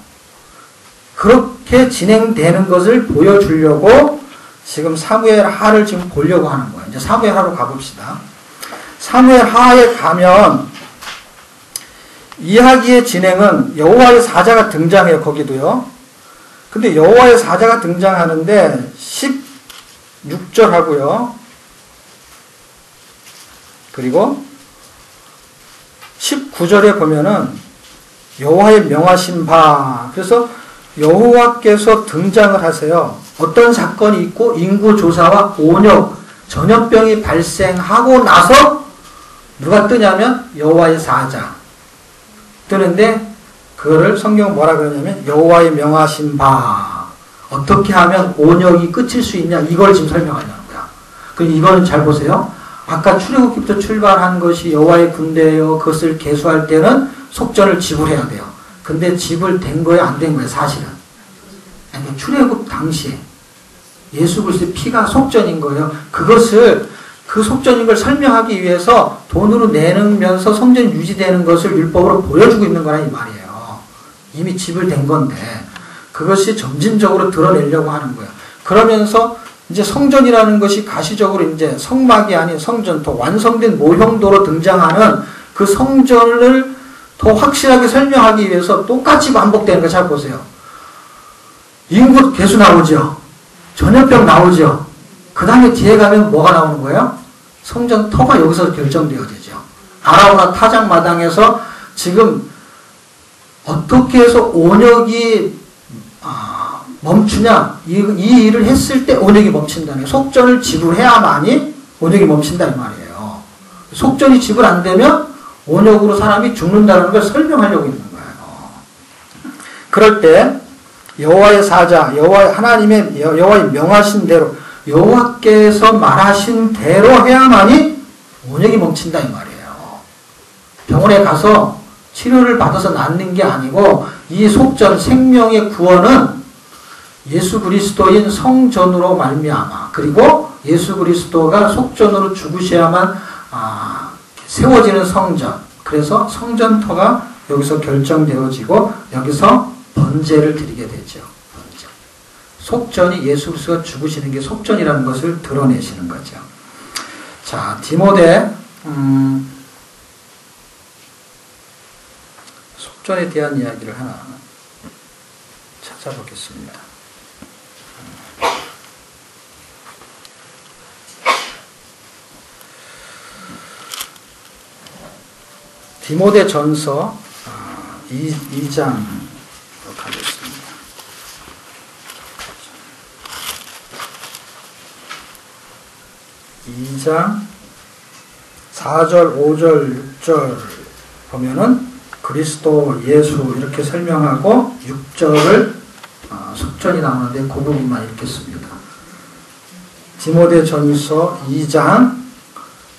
그렇게 진행되는 것을 보여주려고 지금 사무엘 하를 지금 보려고 하는 거예요. 이제 사무엘 하로 가봅시다. 사무엘 하에 가면 이야기의 진행은 여호와의 사자가 등장해요. 거기도요. 근데 여호와의 사자가 등장하는데 16절 하고요. 그리고 19절에 보면은 여호와의 명하신 바. 그래서 여호와께서 등장을 하세요. 어떤 사건이 있고 인구조사와 온역, 전염병이 발생하고 나서 누가 뜨냐면 여호와의 사자 뜨는데 그거를 성경은 뭐라 그러냐면 여호와의 명하신 바. 어떻게 하면 온역이 끝일 수 있냐 이걸 지금 설명하려는 거야. 그럼 이거는 잘 보세요. 아까 출애굽기부터 출발한 것이 여호와의 군대예요. 그것을 계수할 때는 속전을 지불해야 돼요. 근데 지불된 거예요? 안 된 거예요? 사실은. 아니, 출애굽 당시에 예수 그리스도의 피가 속전인 거예요. 그것을 그 속전인 걸 설명하기 위해서 돈으로 내면서 성전이 유지되는 것을 율법으로 보여주고 있는 거라 이 말이에요. 이미 지불된 건데 그것이 점진적으로 드러내려고 하는 거예요. 그러면서 이제 성전이라는 것이 가시적으로 이제 성막이 아닌 성전, 더 완성된 모형도로 등장하는 그 성전을 더 확실하게 설명하기 위해서 똑같이 반복되는 거 잘 보세요. 인구 개수 나오죠. 전염병 나오죠. 그 다음에 뒤에 가면 뭐가 나오는 거예요? 성전 터가 여기서 결정되어지죠. 아라우나 타작마당에서 지금 어떻게 해서 온역이 멈추냐? 이 일을 했을 때 온역이 멈춘다는 거예요. 속전을 지불해야만이 온역이 멈춘다 이 말이에요. 속전이 지불 안 되면 온역으로 사람이 죽는다는 걸 설명하려고 있는 거예요. 그럴 때 여호와의 사자, 여호와의 명하신 대로 여호와께서 말하신 대로 해야만이 온역이 멈춘다 이 말이에요. 병원에 가서 치료를 받아서 낫는 게 아니고 이 속전 생명의 구원은 예수 그리스도인 성전으로 말미암아 그리고 예수 그리스도가 속전으로 죽으셔야만 세워지는 성전. 그래서 성전터가 여기서 결정되어지고 여기서 번제를 드리게 되죠. 번제. 속전이 예수 그리스도가 죽으시는 게 속전이라는 것을 드러내시는 거죠. 자, 디모데 속전에 대한 이야기를 하나 찾아보겠습니다. 디모데 전서 2장으로 가겠습니다. 2장 4절, 5절, 6절 보면은 그리스도, 예수 이렇게 설명하고 6절을 속전이 나오는데 그 부분만 읽겠습니다. 디모데 전서 2장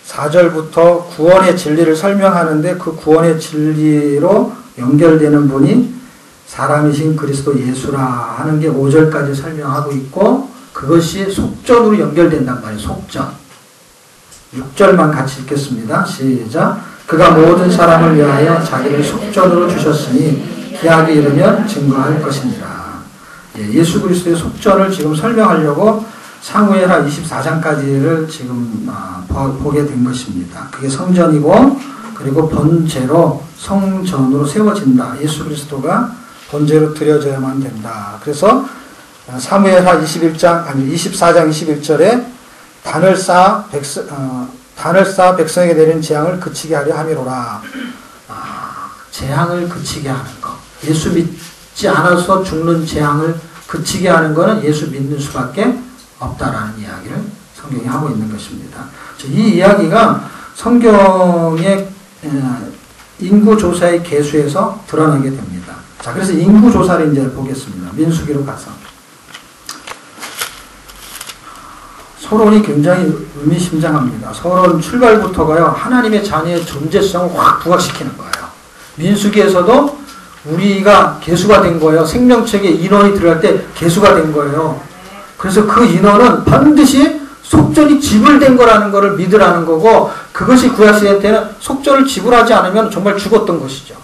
4절부터 구원의 진리를 설명하는데 그 구원의 진리로 연결되는 분이 사람이신 그리스도 예수라 하는 게 5절까지 설명하고 있고 그것이 속전으로 연결된단 말이에요. 속전. 6절만 같이 읽겠습니다. 시작. 그가 모든 사람을 위하여 자기를 속전으로 주셨으니 기약이 이르면 증거할 것이니라. 예수 그리스도의 속전을 지금 설명하려고 사무엘하 24장까지를 지금 보게 된 것입니다. 그게 성전이고 그리고 번제로 성전으로 세워진다. 예수 그리스도가 번제로 드려져야만 된다. 그래서 사무엘하 24장 21절에 단을 쌓아 백성에게 내린 재앙을 그치게 하려 함이로라. 재앙을 그치게 하는 것. 예수 믿지 않아서 죽는 재앙을 그치게 하는 것은 예수 믿는 수밖에 없다라는 이야기를 성경이 하고 있는 것입니다. 이 이야기가 성경의 인구조사의 계수에서 드러나게 됩니다. 자, 그래서 인구조사를 이제 보겠습니다. 민수기로 가서. 서론이 굉장히 의미심장합니다. 서론 출발부터가요, 하나님의 자녀의 존재성을 확 부각시키는 거예요. 민수기에서도 우리가 계수가 된 거예요. 생명책에 인원이 들어갈 때 계수가 된 거예요. 그래서 그 인원은 반드시 속전이 지불된 거라는 것을 믿으라는 거고, 그것이 구약시대 때는 속전을 지불하지 않으면 정말 죽었던 것이죠.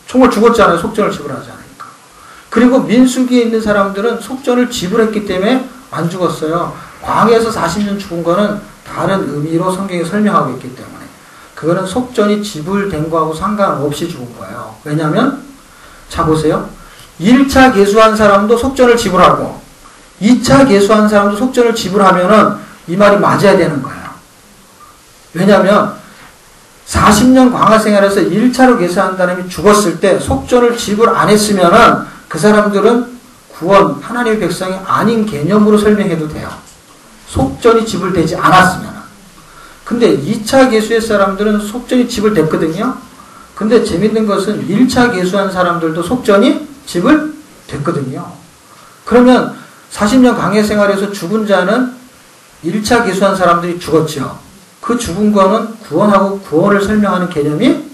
정말 죽었잖아요. 속전을 지불하지 않으니까. 그리고 민수기에 있는 사람들은 속전을 지불했기 때문에 안 죽었어요. 광야에서 40년 죽은 거는 다른 의미로 성경이 설명하고 있기 때문에 그거는 속전이 지불된 거하고 상관없이 죽은 거예요. 왜냐하면 자 보세요. 1차 계수한 사람도 속전을 지불하고 2차 계수한 사람도 속전을 지불하면은 이 말이 맞아야 되는 거예요. 왜냐하면 40년 광야 생활에서 1차로 계수한 사람이 죽었을 때 속전을 지불 안 했으면은 그 사람들은 구원, 하나님의 백성이 아닌 개념으로 설명해도 돼요. 속전이 지불되지 않았으면. 근데 2차 계수의 사람들은 속전이 지불됐거든요. 근데 재밌는 것은 1차 계수한 사람들도 속전이 지불됐거든요. 그러면 40년 광야 생활에서 죽은 자는 1차 계수한 사람들이 죽었죠. 그 죽은 거는 구원하고 구원을 설명하는 개념이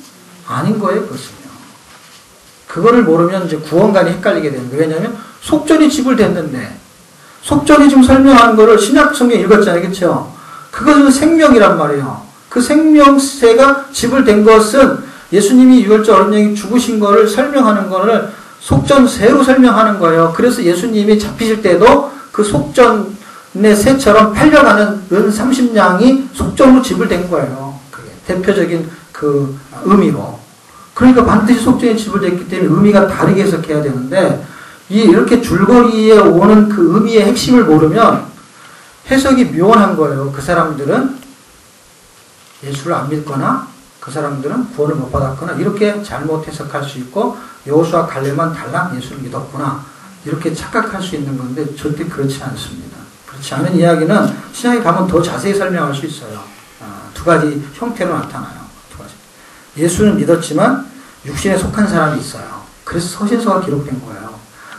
아닌 거예요, 그것은요. 그거를 모르면 이제 구원관이 헷갈리게 되는 거예요. 왜냐하면 속전이 지불됐는데 속전이 지금 설명하는 거를 신약 성경 읽었잖아요. 그렇죠? 그것은 생명이란 말이에요. 그 생명세가 지불된 것은 예수님이 유월절 어린양이 죽으신 거를 설명하는 거를 속전세로 설명하는 거예요. 그래서 예수님이 잡히실 때도 그 속전의 새처럼 팔려가는 은 30냥이 속전으로 지불된 거예요. 그게 대표적인 그 의미로. 그러니까 반드시 속전이 지불됐기 때문에 의미가 다르게 해석해야 되는데 이렇게 줄거리에 오는 그 의미의 핵심을 모르면 해석이 묘한 거예요. 그 사람들은 예수를 안 믿거나 그 사람들은 구원을 못 받았거나 이렇게 잘못 해석할 수 있고 여호수아 갈렙만 달라 예수를 믿었구나 이렇게 착각할 수 있는 건데 절대 그렇지 않습니다. 그렇지 않은 이야기는 신약에 가면 더 자세히 설명할 수 있어요. 두 가지 형태로 나타나요. 두 가지. 예수는 믿었지만 육신에 속한 사람이 있어요. 그래서 서신서가 기록된 거예요.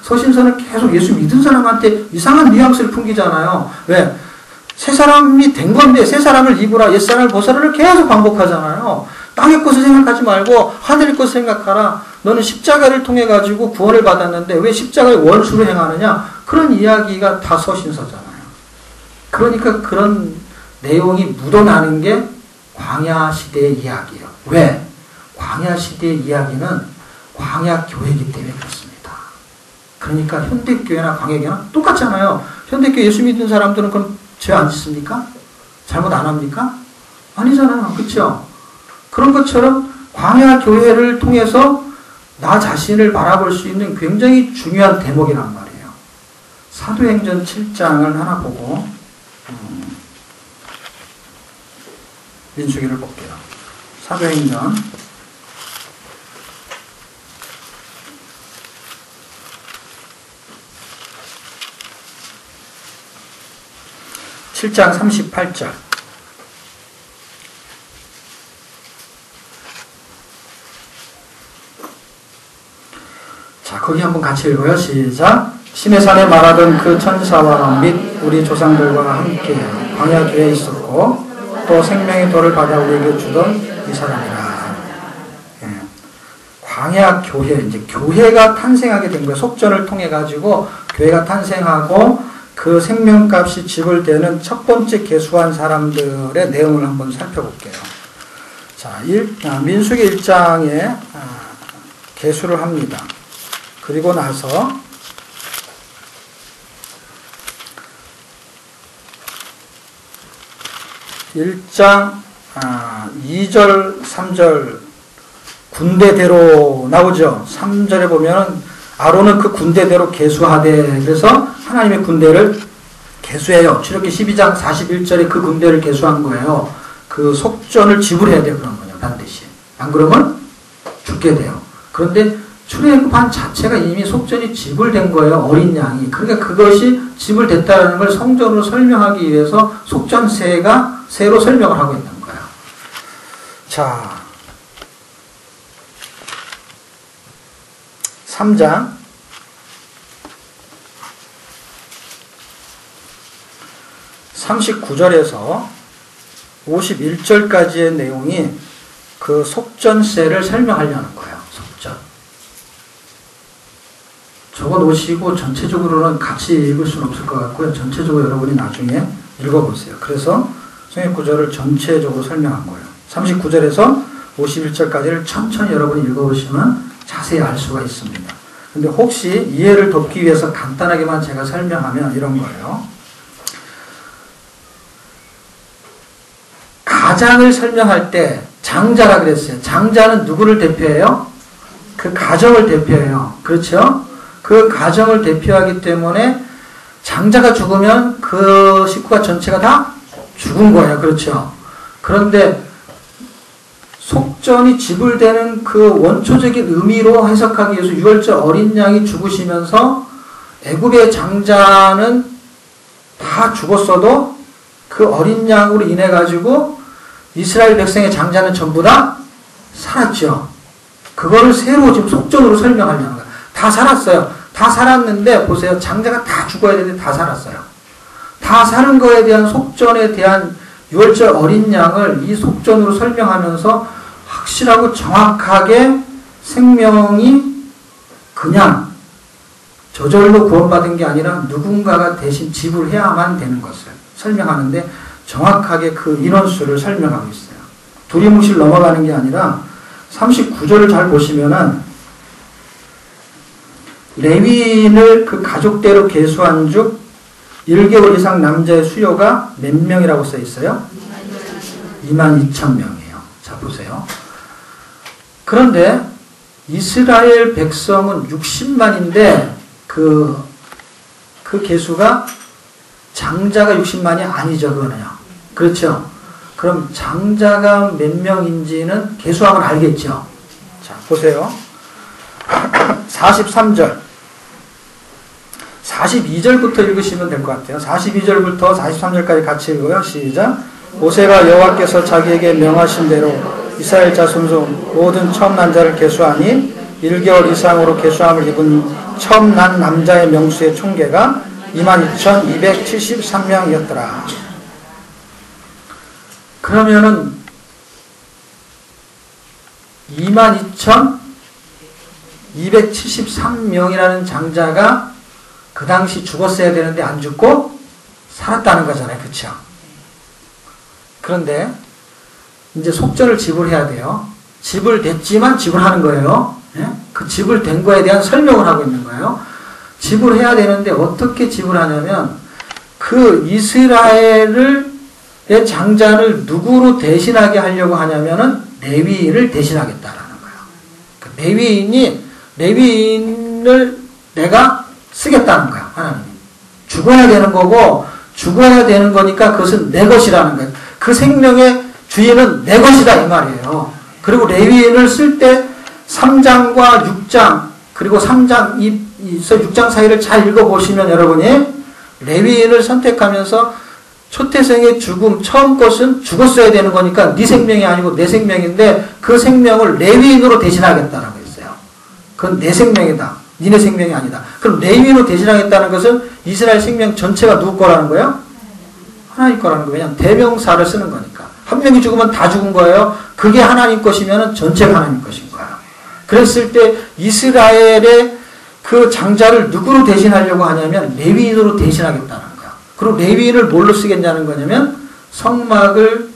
서신서는 계속 예수 믿은 사람한테 이상한 뉘앙스를 풍기잖아요. 왜? 새 사람이 된 건데 새 사람을 입으라, 옛 사람을 벗어라를 계속 반복하잖아요. 땅의 것을 생각하지 말고 하늘의 것을 생각하라. 너는 십자가를 통해 가지고 구원을 받았는데 왜 십자가의 원수로 행하느냐? 그런 이야기가 다 서신서잖아요. 그러니까 그런 내용이 묻어나는 게 광야 시대의 이야기예요. 왜? 광야 시대의 이야기는 광야 교회이기 때문에 그렇습니다. 그러니까 현대교회나 광야교회는 똑같잖아요. 현대교회 예수 믿는 사람들은 그럼 죄 안 짓습니까? 잘못 안 합니까? 아니잖아요. 그렇죠? 그런 것처럼 광야 교회를 통해서 나 자신을 바라볼 수 있는 굉장히 중요한 대목이란 말이에요. 사도행전 7장을 하나 보고 민수기를 볼게요. 사도행전 7장 38절. 자, 거기 한번 같이 읽어요. 시작. 시내산에 말하던 그 천사와 및 우리 조상들과 함께 광야교회에 있었고 또 생명의 돌을 받아 우리에게 주던 이 사람이라. 예. 광야교회, 이제 교회가 탄생하게 된 거예요. 속전을 통해 가지고 교회가 탄생하고 그 생명값이 지불되는 첫 번째 계수한 사람들의 내용을 한번 살펴볼게요. 자, 민수기 1장에 계수를 합니다. 그리고 나서 1장 2절, 3절 군대대로 나오죠. 3절에 보면 아론은 그 군대대로 계수하되, 그래서 하나님의 군대를 계수해요. 출애굽기 12장 41절에 그 군대를 계수한 거예요. 그 속전을 지불해야 돼요. 그런 거냐 반드시. 안 그러면 죽게 돼요. 그런데 출애굽한 자체가 이미 속전이 지불된 거예요. 어린 양이. 그러니까 그것이 지불됐다는 걸 성전으로 설명하기 위해서 속전세가 새로 설명을 하고 있는 거예요. 자, 3장 39절에서 51절까지의 내용이 그 속전세를 설명하려는 거예요. 속전. 적어 놓으시고 전체적으로는 같이 읽을 수는 없을 것 같고요. 전체적으로 여러분이 나중에 읽어보세요. 그래서 성경 구절을 전체적으로 설명한 거예요. 39절에서 51절까지를 천천히 여러분이 읽어보시면 자세히 알 수가 있습니다. 근데 혹시 이해를 돕기 위해서 간단하게만 제가 설명하면 이런 거예요. 가장을 설명할 때 장자라 그랬어요. 장자는 누구를 대표해요? 그 가정을 대표해요. 그렇죠? 그 가정을 대표하기 때문에 장자가 죽으면 그 식구가 전체가 다 죽은 거예요. 그렇죠? 그런데 속전이 지불되는 그 원초적인 의미로 해석하기 위해서 유월절 어린 양이 죽으시면서 애굽의 장자는 다 죽었어도 그 어린 양으로 인해 가지고 이스라엘 백성의 장자는 전부 다 살았죠. 그거를 새로 지금 속전으로 설명하려는 거예요. 다 살았어요. 다 살았는데 보세요. 장자가 다 죽어야 되는데 다 살았어요. 다 사는 거에 대한 속전에 대한 유월절 어린 양을 이 속전으로 설명하면서 확실하고 정확하게 생명이 그냥 저절로 구원받은 게 아니라 누군가가 대신 지불해야만 되는 것을 설명하는데 정확하게 그 인원수를 설명하고 있어요. 두리뭉실 넘어가는 게 아니라 39절을 잘 보시면은 레위인을 그 가족대로 계수한 즉 1개월 이상 남자의 수요가 몇 명이라고 써 있어요? 22,000명이에요. 자, 보세요. 그런데 이스라엘 백성은 60만인데 그 계수가 장자가 60만이 아니죠. 그거는요. 그렇죠? 그럼 장자가 몇 명인지는 계수하면 알겠죠? 자, 보세요. 43절. 42절부터 읽으시면 될 것 같아요. 42절부터 43절까지 같이 읽어요. 시작. 모세가 여호와께서 자기에게 명하신 대로 이스라엘 자손 중 모든 처음 난 자를 계수하니 1개월 이상으로 계수함을 입은 처음 난 남자의 명수의 총계가 22,273명이었더라. 그러면은 22,273명이라는 장자가 그 당시 죽었어야 되는데 안 죽고 살았다는 거잖아요. 그렇죠? 그런데 이제 속전을 지불해야 돼요. 지불됐지만 지불하는 거예요. 예? 그 지불된 거에 대한 설명을 하고 있는 거예요. 지불해야 되는데 어떻게 지불하냐면 그 이스라엘의 장자를 누구로 대신하게 하려고 하냐면은 레위인을 대신하겠다라는 거예요. 그 레위인을 내가 쓰겠다는 거예요. 하나님이. 죽어야 되는 거고 죽어야 되는 거니까 그것은 내 것이라는 거예요. 그 생명의 주인은 내 것이다 이 말이에요. 그리고 레위인을 쓸 때 3장과 6장 그리고 3장 6장 사이를 잘 읽어보시면 여러분이 레위인을 선택하면서 초태생의 죽음 처음 것은 죽었어야 되는 거니까 네 생명이 아니고 내 생명인데 그 생명을 레위인으로 대신하겠다라고 했어요. 그건 내 생명이다. 니네 생명이 아니다. 그럼 레위인으로 대신하겠다는 것은 이스라엘 생명 전체가 누구 거라는 거예요? 하나님 거라는 거예요. 왜냐하면 대명사를 쓰는 거니까. 한 명이 죽으면 다 죽은 거예요. 그게 하나님 것이면 전체가 하나님 것인 거예요. 그랬을 때 이스라엘의 그 장자를 누구로 대신하려고 하냐면 레위인으로 대신하겠다는 거예요. 그리고 레위인을 뭘로 쓰겠냐는 거냐면 성막을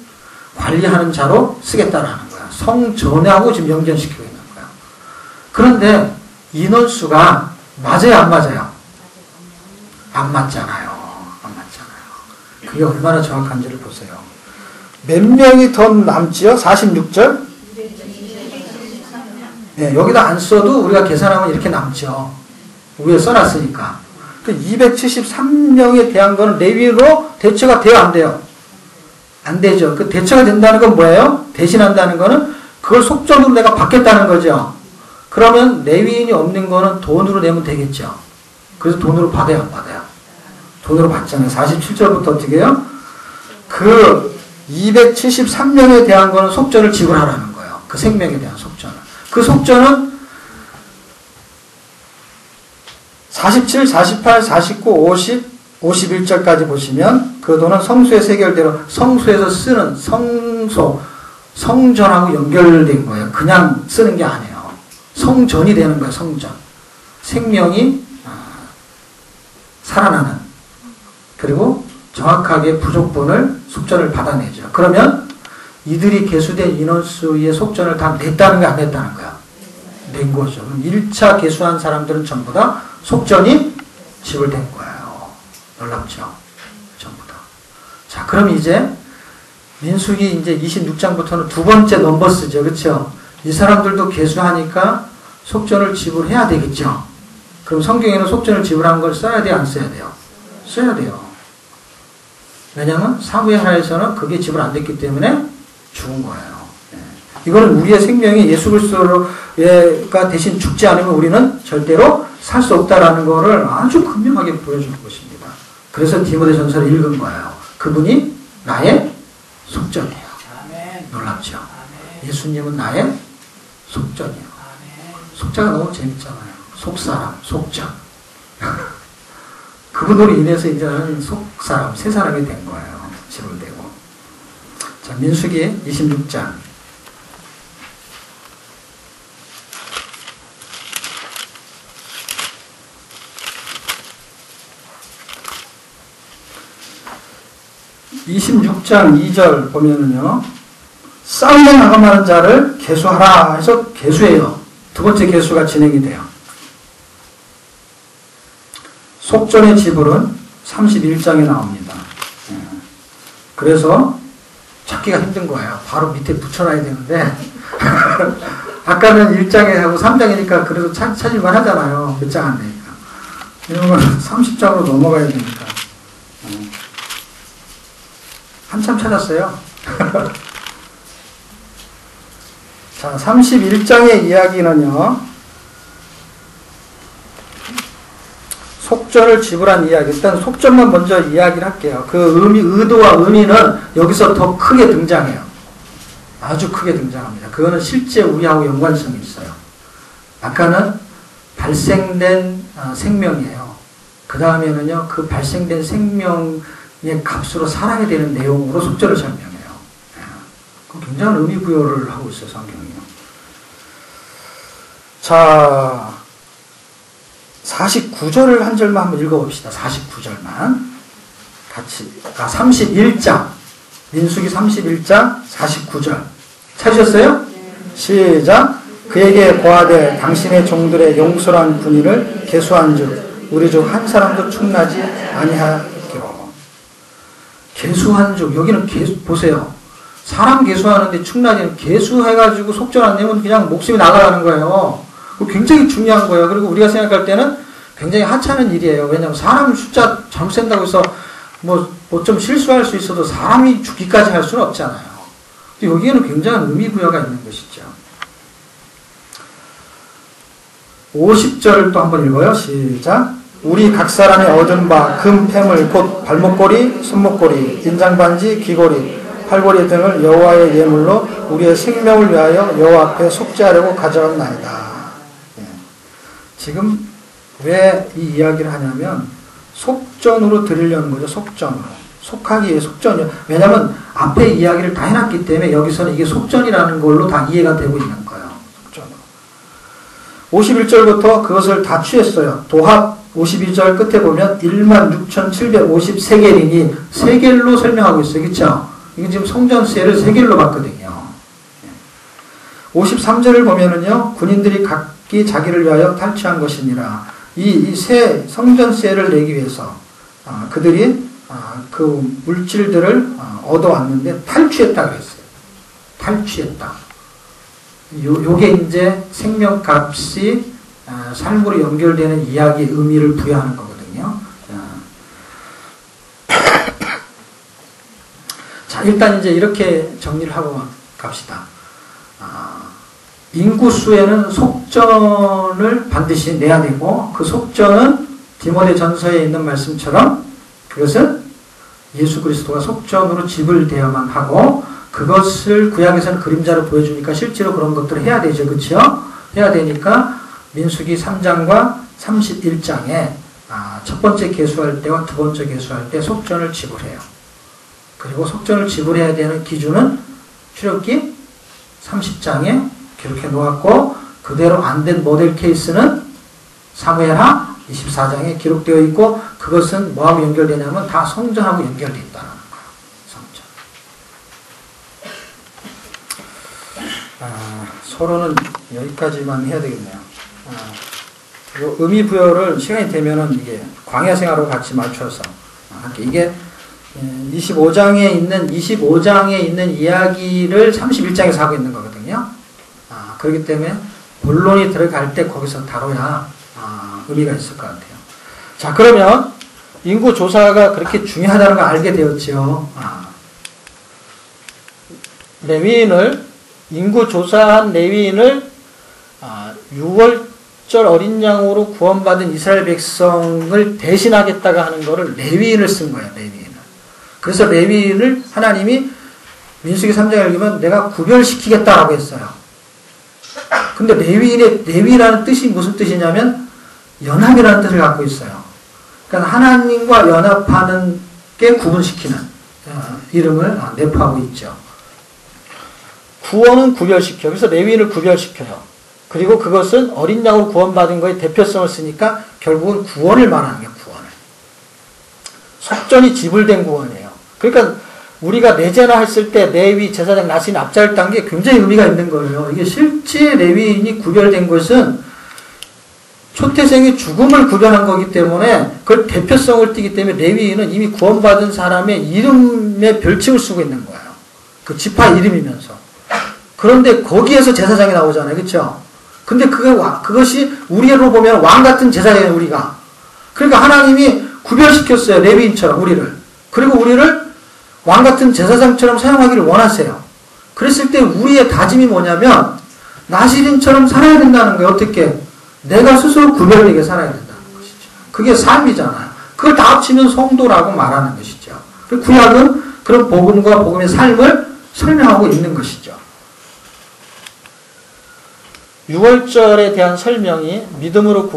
관리하는 자로 쓰겠다라는 거예요. 성전하고 지금 연결시키고 있는 거예요. 그런데 인원수가 맞아요, 안 맞아요? 안 맞잖아요. 안 맞잖아요. 그게 얼마나 정확한지를 보세요. 몇 명이 더 남지요? 46절? 네, 여기다 안 써도 우리가 계산하면 이렇게 남죠. 위에 써놨으니까. 그 273명에 대한 거는 레위로 대처가 돼요, 안 돼요? 안 되죠. 그 대처가 된다는 건 뭐예요? 대신한다는 거는 그걸 속전으로 내가 받겠다는 거죠. 그러면 레위인이 없는 거는 돈으로 내면 되겠죠. 그래서 돈으로 받아요, 안 받아요? 돈으로 받잖아요. 47절부터 어떻게 해요? 그 273명에 대한 거는 속전을 지불하라는 거예요. 그 생명에 대한 속전을. 그 속전은 47, 48, 49, 50, 51절까지 보시면 그 돈은 성소의 세결대로 성소에서 쓰는 성전하고 연결된 거예요. 그냥 쓰는 게 아니에요. 성전이 되는 거예요. 성전. 생명이 살아나는. 그리고 정확하게 부족분을 속전을 받아내죠. 그러면 이들이 계수된 인원수의 속전을 다 냈다는 게 안 냈다는 거야. 낸 거죠. 그럼 1차 계수한 사람들은 전부 다 속전이 지불된 거예요. 놀랍죠? 전부 다. 자, 그럼 이제 민수기 이제 26장부터는 두 번째 넘버스죠. 그렇죠? 이 사람들도 계수하니까 속전을 지불해야 되겠죠. 그럼 성경에는 속전을 지불한 걸 써야 돼요? 안 써야 돼요? 써야 돼요. 왜냐하면 사후의 하에서는 그게 지불 안 됐기 때문에 죽은 거예요. 네. 이거는 우리의 생명이 예수 그리스도가 대신 죽지 않으면 우리는 절대로 살 수 없다라는 거를 아주 분명하게 보여주는 것입니다. 그래서 디모데전서를 읽은 거예요. 그분이 나의 속전이에요. 놀랍죠? 예수님은 나의 속전이에요. 속자가 너무 재밌잖아요. 속사람, 속전. 그분으로 인해서 이제는 속사람, 새 사람이 된 거예요. 지불되고. 자, 민수기 26장. (26장 2절) 보면은요, 싸움에 나가는 자를 계수하라 해서 계수해요. 두 번째 계수가 진행이 돼요. 속전의 지불은 31장에 나옵니다. 그래서 찾기가 힘든 거예요. 바로 밑에 붙여놔야 되는데 아까는 1장에 하고 3장이니까 그래도 찾을만 하잖아요. 몇 장 안 되니까. 이런 건 30장으로 넘어가야 되니까. 한참 찾았어요. 자, 31장의 이야기는요, 속전을 지불한 이야기. 일단 속전만 먼저 이야기를 할게요. 그 의도와 의미는 여기서 더 크게 등장해요. 아주 크게 등장합니다. 그거는 실제 우리하고 연관성이 있어요. 아까는 발생된 생명이에요. 그 다음에는요, 그 발생된 생명의 값으로 살아야 되는 내용으로 속전을 설명해요. 굉장한 의미 부여를 하고 있어요, 성경이요. 자, 49절을 한 절만 한번 읽어봅시다. 49절만. 같이. 31장. 민수기 31장 49절. 찾으셨어요? 시작. 그에게 고하되 당신의 종들의 용서란 군의를 계수한즉 우리 중 한 사람도 충나지 아니하기로. 계수한즉, 여기는 보세요. 사람 계수하는데 충나지는, 계수해가지고 속전 안 내면 그냥 목숨이 나가라는 거예요. 굉장히 중요한 거예요. 그리고 우리가 생각할 때는 굉장히 하찮은 일이에요. 왜냐하면 사람 숫자 잘못 센다고 해서 뭐 좀 실수할 수 있어도 사람이 죽기까지 할 수는 없잖아요. 근데 여기에는 굉장한 의미 부여가 있는 것이죠. 50절 또 한번 읽어요. 시작. 우리 각 사람이 얻은 바 금 폐물 곧 발목걸이, 손목걸이, 인장반지, 귀걸이, 팔걸이 등을 여호와의 예물로 우리의 생명을 위하여 여호와 앞에 속죄하려고 가져왔나이다. 예. 지금 왜 이 이야기를 하냐면 속전으로 드리려는 거죠. 속전으로. 속하기 위해 속전이요. 왜냐하면 앞에 이야기를 다 해놨기 때문에 여기서는 이게 속전이라는 걸로 다 이해가 되고 있는 거예요. 속전으로. 51절부터 그것을 다 취했어요. 도합 52절 끝에 보면 16,753겔이니 세겔로 설명하고 있어요. 그렇죠? 이게 지금 성전세를 세겔로 받거든요. 53절을 보면은요. 군인들이 각기 자기를 위하여 탈취한 것이니라. 이 세 성전세를 내기 위해서 그들이 그 물질들을 얻어왔는데 탈취했다 그랬어요. 탈취했다. 요게 이제 생명값이 삶으로 연결되는 이야기의 의미를 부여하는 거거든요. 자, 일단 이제 이렇게 정리를 하고 갑시다. 인구수에는 속전을 반드시 내야 되고, 그 속전은 디모데 전서에 있는 말씀처럼 그것은 예수 그리스도가 속전으로 지불되어야만 하고, 그것을 구약에서는 그림자로 보여주니까 실제로 그런 것들을 해야 되죠. 그렇죠? 해야 되니까 민수기 3장과 31장에 첫 번째 계수할 때와 두 번째 계수할 때 속전을 지불해요. 그리고 속전을 지불해야 되는 기준은 출애굽기 30장에 기록해 놓았고, 그대로 안 된 모델 케이스는 사무엘하 24장에 기록되어 있고, 그것은 뭐하고 연결되냐면 다 성전하고 연결되어 있다는 거예요. 성전. 서로는 여기까지만 해야 되겠네요. 의미 부여를 시간이 되면은 이게 광야 생활하고 같이 맞춰서 이게 25장에 있는 이야기를 31장에서 하고 있는 거거든요. 그렇기 때문에 본론이 들어갈 때 거기서 다뤄야 의미가 있을 것 같아요. 자, 그러면 인구 조사가 그렇게 중요하다는 걸 알게 되었죠. 인구 조사한 레위인을 6월절 어린 양으로 구원받은 이스라엘 백성을 대신하겠다가 하는 거를 레위인을 쓴 거예요. 레위인을. 그래서 레위인을 하나님이 민수기 3장에 읽으면 내가 구별시키겠다라고 했어요. 근데 레위라는 뜻이 무슨 뜻이냐면 연합이라는 뜻을 갖고 있어요. 그러니까 하나님과 연합하는 게 구분시키는 이름을 내포하고 있죠. 구원은 구별시켜. 그래서 레위인을 구별시켜요. 그리고 그것은 어린 양으로 구원받은 거에 대표성을 쓰니까 결국은 구원을 말하는 게 구원을. 속전이 지불된 구원이에요. 그러니까 우리가 내제나 했을 때 레위 제사장 나신 앞자를 딴 게 굉장히 의미가 있는 거예요. 이게 실제 레위인이 구별된 것은 초태생의 죽음을 구별한 거기 때문에 그걸 대표성을 띠기 때문에 레위인은 이미 구원받은 사람의 이름에 별칭을 쓰고 있는 거예요. 그 지파 이름이면서. 그런데 거기에서 제사장이 나오잖아요. 그렇죠? 근데 그것이 우리로 보면 왕 같은 제사장이에요. 우리가. 그러니까 하나님이 구별시켰어요. 레위인처럼 우리를. 그리고 우리를 왕 같은 제사장처럼 사용하기를 원하세요. 그랬을 때 우리의 다짐이 뭐냐면 나시린처럼 살아야 된다는 거예요. 어떻게? 내가 스스로 구별되게 살아야 된다는 것이죠. 그게 삶이잖아요. 그걸 다 합치면 성도라고 말하는 것이죠. 구약은 그런 복음과 복음의 삶을 설명하고 있는 것이죠. 6월절에 대한 설명이 믿음으로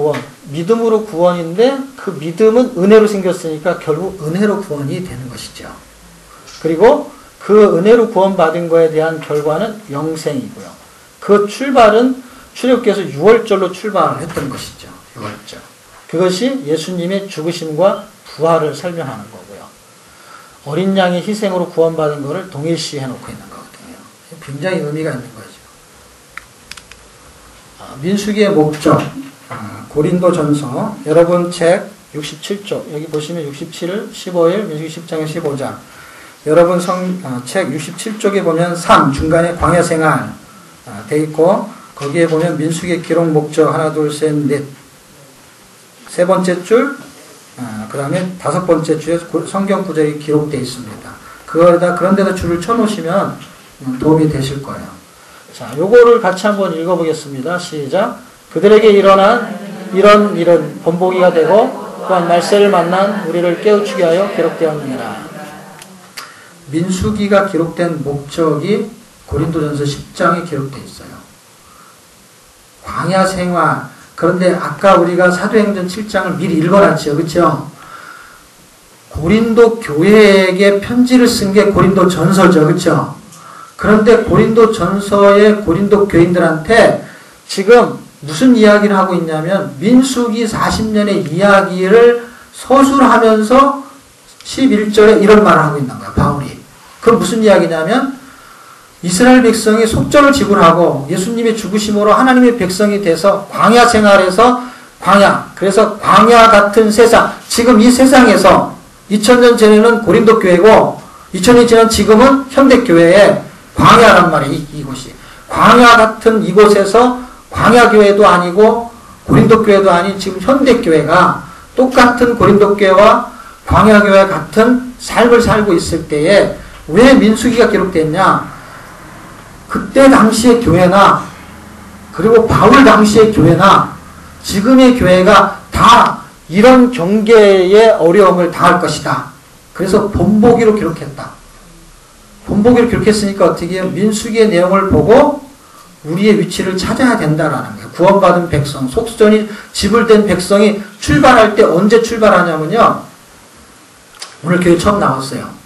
구원인데 그 믿음은 은혜로 생겼으니까 결국 은혜로 구원이 되는 것이죠. 그리고 그 은혜로 구원받은 거에 대한 결과는 영생이고요. 그 출발은 출애굽기에서 6월절로 출발을 했던 것이죠. 6월절. 그것이 예수님의 죽으심과 부활을 설명하는 거고요. 어린 양의 희생으로 구원받은 것을 동일시 해놓고 있는 거거든요. 굉장히 의미가 있는 거죠. 민수기의 목적, 고린도전서, 여러분 책 67쪽, 여기 보시면 67일, 15일, 민수기 10장에 15장. 여러분 책 67쪽에 보면 3, 중간에 광야생활 돼 있고, 거기에 보면 민수기의 기록 목적, 하나, 둘, 셋, 넷. 세 번째 줄, 그 다음에 다섯 번째 줄에 성경 구절이 기록되어 있습니다. 그런데다 줄을 쳐놓으시면 도움이 되실 거예요. 자, 요거를 같이 한번 읽어보겠습니다. 시작. 그들에게 일어난 이런 본보기가 되고 또한 말세를 만난 우리를 깨우치게 하여 기록되었느니라. 민수기가 기록된 목적이 고린도전서 10장에 기록되어 있어요. 광야 생활. 그런데 아까 우리가 사도행전 7장을 미리 읽어놨죠. 그렇죠? 고린도 교회에게 편지를 쓴 게 고린도 전서죠. 그렇죠? 그런데 고린도 전서의 고린도 교인들한테 지금 무슨 이야기를 하고 있냐면 민수기 40년의 이야기를 서술하면서 11절에 이런 말을 하고 있는 거야. 바울이. 그건 무슨 이야기냐면 이스라엘 백성이 속전을 지불하고 예수님의 죽으심으로 하나님의 백성이 돼서 광야 생활에서 그래서 광야 같은 세상, 지금 이 세상에서 2000년 전에는 고린도 교회고 2000년 전에는 지금은 현대 교회의 광야란 말이에요. 이곳이. 광야 같은 이곳에서 광야 교회도 아니고 고린도 교회도 아닌 지금 현대 교회가 똑같은 고린도 교회와 광야 교회 같은 삶을 살고 있을 때에 왜 민수기가 기록됐냐? 그때 당시의 교회나 그리고 바울 당시의 교회나 지금의 교회가 다 이런 경계의 어려움을 당할 것이다. 그래서 본보기로 기록했다. 본보기로 기록했으니까 어떻게 해요? 민수기의 내용을 보고 우리의 위치를 찾아야 된다라는 거예요. 구원받은 백성, 속전이 지불된 백성이 출발할 때 언제 출발하냐면요. 오늘 교회 처음 나왔어요.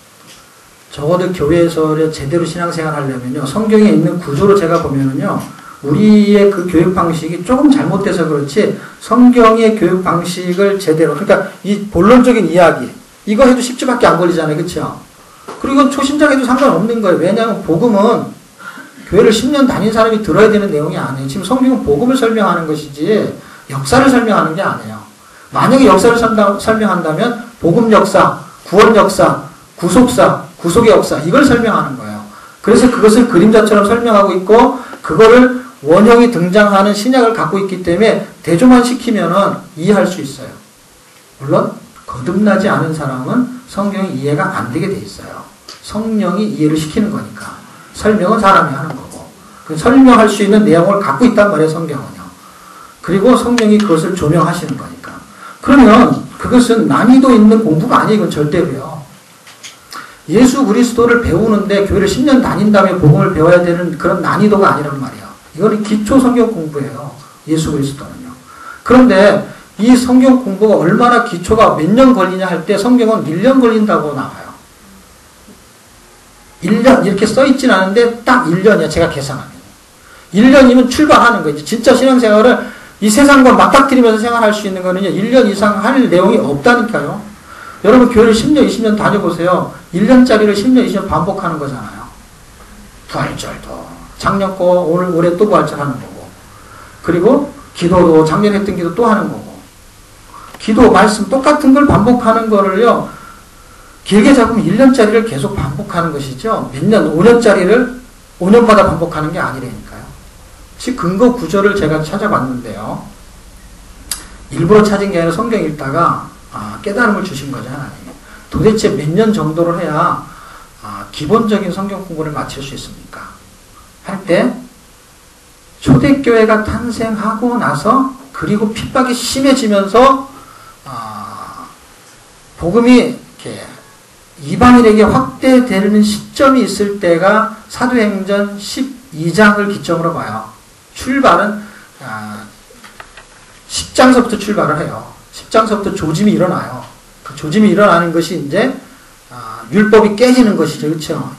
적어도 교회에서 제대로 신앙생활 하려면요. 성경에 있는 구조로 제가 보면은요. 우리의 그 교육 방식이 조금 잘못돼서 그렇지 성경의 교육 방식을 제대로, 그러니까 이 본론적인 이야기 이거 해도 10주밖에 안 걸리잖아요. 그렇죠? 그리고 이건 초신자에도 상관없는 거예요. 왜냐하면 복음은 교회를 10년 다닌 사람이 들어야 되는 내용이 아니에요. 지금 성경은 복음을 설명하는 것이지 역사를 설명하는 게 아니에요. 만약에 역사를 설명한다면 복음 역사, 구원 역사, 구속사, 구속의 역사 이걸 설명하는 거예요. 그래서 그것을 그림자처럼 설명하고 있고 그거를 원형이 등장하는 신약을 갖고 있기 때문에 대조만 시키면은 이해할 수 있어요. 물론 거듭나지 않은 사람은 성경이 이해가 안 되게 돼 있어요. 성령이 이해를 시키는 거니까. 설명은 사람이 하는 거고. 설명할 수 있는 내용을 갖고 있단 말이에요. 성경은요. 그리고 성령이 그것을 조명하시는 거니까. 그러면 그것은 난이도 있는 공부가 아니에요. 이건 절대로요. 예수 그리스도를 배우는데 교회를 10년 다닌 다음에 복음을 배워야 되는 그런 난이도가 아니란 말이에요. 이거는 기초 성경 공부예요. 예수 그리스도는요. 그런데 이 성경 공부가 얼마나 기초가 몇 년 걸리냐 할 때 성경은 1년 걸린다고 나와요. 1년 이렇게 써있진 않은데 딱 1년이야. 제가 계산하면. 1년이면 출발하는 거예요. 진짜 신앙생활을 이 세상과 맞닥뜨리면서 생활할 수 있는 거는요. 1년 이상 할 내용이 없다니까요. 여러분 교회를 10년, 20년 다녀보세요. 1년짜리를 10년, 20년 반복하는 거잖아요. 부활절도 작년 거 올해 또 부활절 하는 거고 그리고 기도도 작년에 했던 기도 또 하는 거고 기도, 말씀 똑같은 걸 반복하는 거를요. 길게 잡으면 1년짜리를 계속 반복하는 것이죠. 몇 년, 5년짜리를 5년마다 반복하는 게 아니라니까요. 즉 근거 구절을 제가 찾아봤는데요. 일부러 찾은 게 아니라 성경 읽다가 깨달음을 주신 거죠. 하나님이. 도대체 몇 년 정도를 해야 기본적인 성경 공부를 마칠 수 있습니까? 할 때 초대교회가 탄생하고 나서 그리고 핍박이 심해지면서 복음이 이렇게 이방인에게 확대되는 시점이 있을 때가 사도행전 12장을 기점으로 봐요. 출발은 10장서부터 출발을 해요. 10장서부터 조짐이 일어나요. 그 조짐이 일어나는 것이 이제 율법이 깨지는 것이죠. 그렇죠?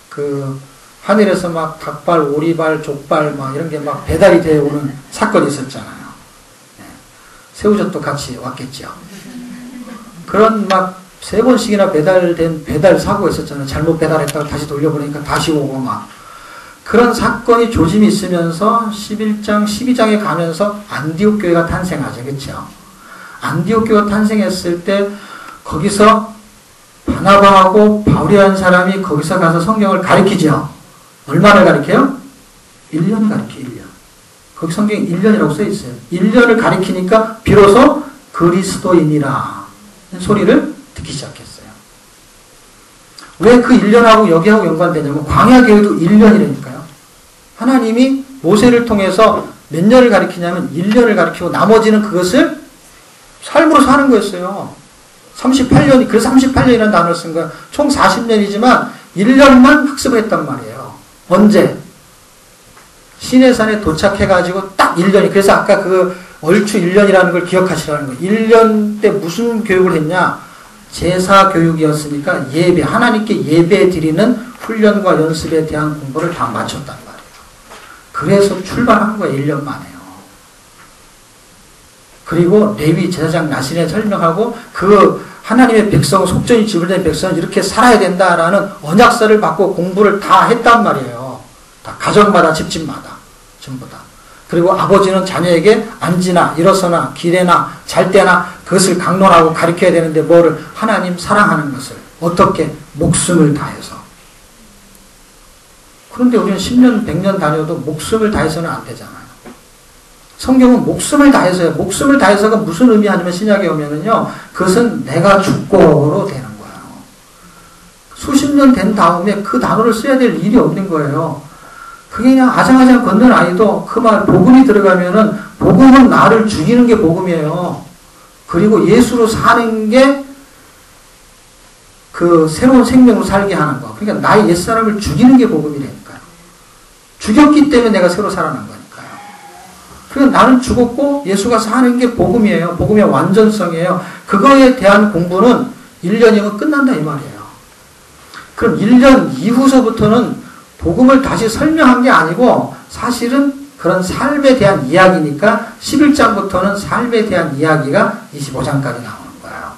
그 하늘에서 막 닭발, 오리발, 족발 막 이런 게 막 배달이 되어 오는 사건이 있었잖아요. 네. 새우젓도 같이 왔겠죠. 그런 막 3번씩이나 배달 사고가 있었잖아요. 잘못 배달했다가 다시 돌려보내니까 다시 오고 막. 그런 사건이 조짐이 있으면서 11장, 12장에 가면서 안디옥 교회가 탄생하죠. 그렇죠? 안디옥 교회가 탄생했을 때 거기서 바나바하고 바울이라는 사람이 거기서 가서 성경을 가르치죠. 얼마나 가르쳐요? 1년 가르쳐요. 1년. 거기 성경에 1년이라고 써 있어요. 1년을 가르치니까 비로소 그리스도인이라 소리를 듣기 시작했어요. 왜 그 1년하고 여기하고 연관되냐면 광야교회도 1년이라니까요. 하나님이 모세를 통해서 몇 년을 가르치냐면 1년을 가르치고 나머지는 그것을 삶으로 사는 거였어요. 38년이, 그래서 38년이라는 단어를 쓴 거야. 총 40년이지만 1년만 학습을 했단 말이에요. 언제? 시내산에 도착해가지고 딱 1년이, 그래서 아까 그 얼추 1년이라는 걸 기억하시라는 거예요. 1년 때 무슨 교육을 했냐? 제사 교육이었으니까 예배, 하나님께 예배 드리는 훈련과 연습에 대한 공부를 다 마쳤단 말이에요. 그래서 출발한 거예요. 1년 만에요. 그리고 레위 제사장 나신에 설명하고 그 하나님의 백성, 속전이 지불된 백성은 이렇게 살아야 된다라는 언약서를 받고 공부를 다 했단 말이에요. 다 가정마다 집집마다 전부 다. 그리고 아버지는 자녀에게 앉으나 일어서나 길에나 잘 때나 그것을 강론하고 가르쳐야 되는데 뭐를? 하나님 사랑하는 것을. 어떻게? 목숨을 다해서. 그런데 우리는 10년, 100년 다녀도 목숨을 다해서는 안 되잖아요. 성경은 목숨을 다해서요. 목숨을 다해서가 무슨 의미하냐면 신약에 오면은요. 그것은 내가 죽고로 되는 거예요. 수십 년 된 다음에 그 단어를 써야 될 일이 없는 거예요. 그게 그냥 아장아장 걷는 아이도 그 말 복음이 들어가면은 복음은 나를 죽이는 게 복음이에요. 그리고 예수로 사는 게 그 새로운 생명으로 살게 하는 거. 그러니까 나의 옛사람을 죽이는 게 복음이라니까요. 죽였기 때문에 내가 새로 살아난 거니까요. 그러니까 나는 죽었고 예수가 사는 게 복음이에요. 복음의 완전성이에요. 그거에 대한 공부는 1년이면 끝난다 이 말이에요. 그럼 1년 이후서부터는 복음을 다시 설명한 게 아니고 사실은 그런 삶에 대한 이야기니까 11장부터는 삶에 대한 이야기가 25장까지 나오는 거예요.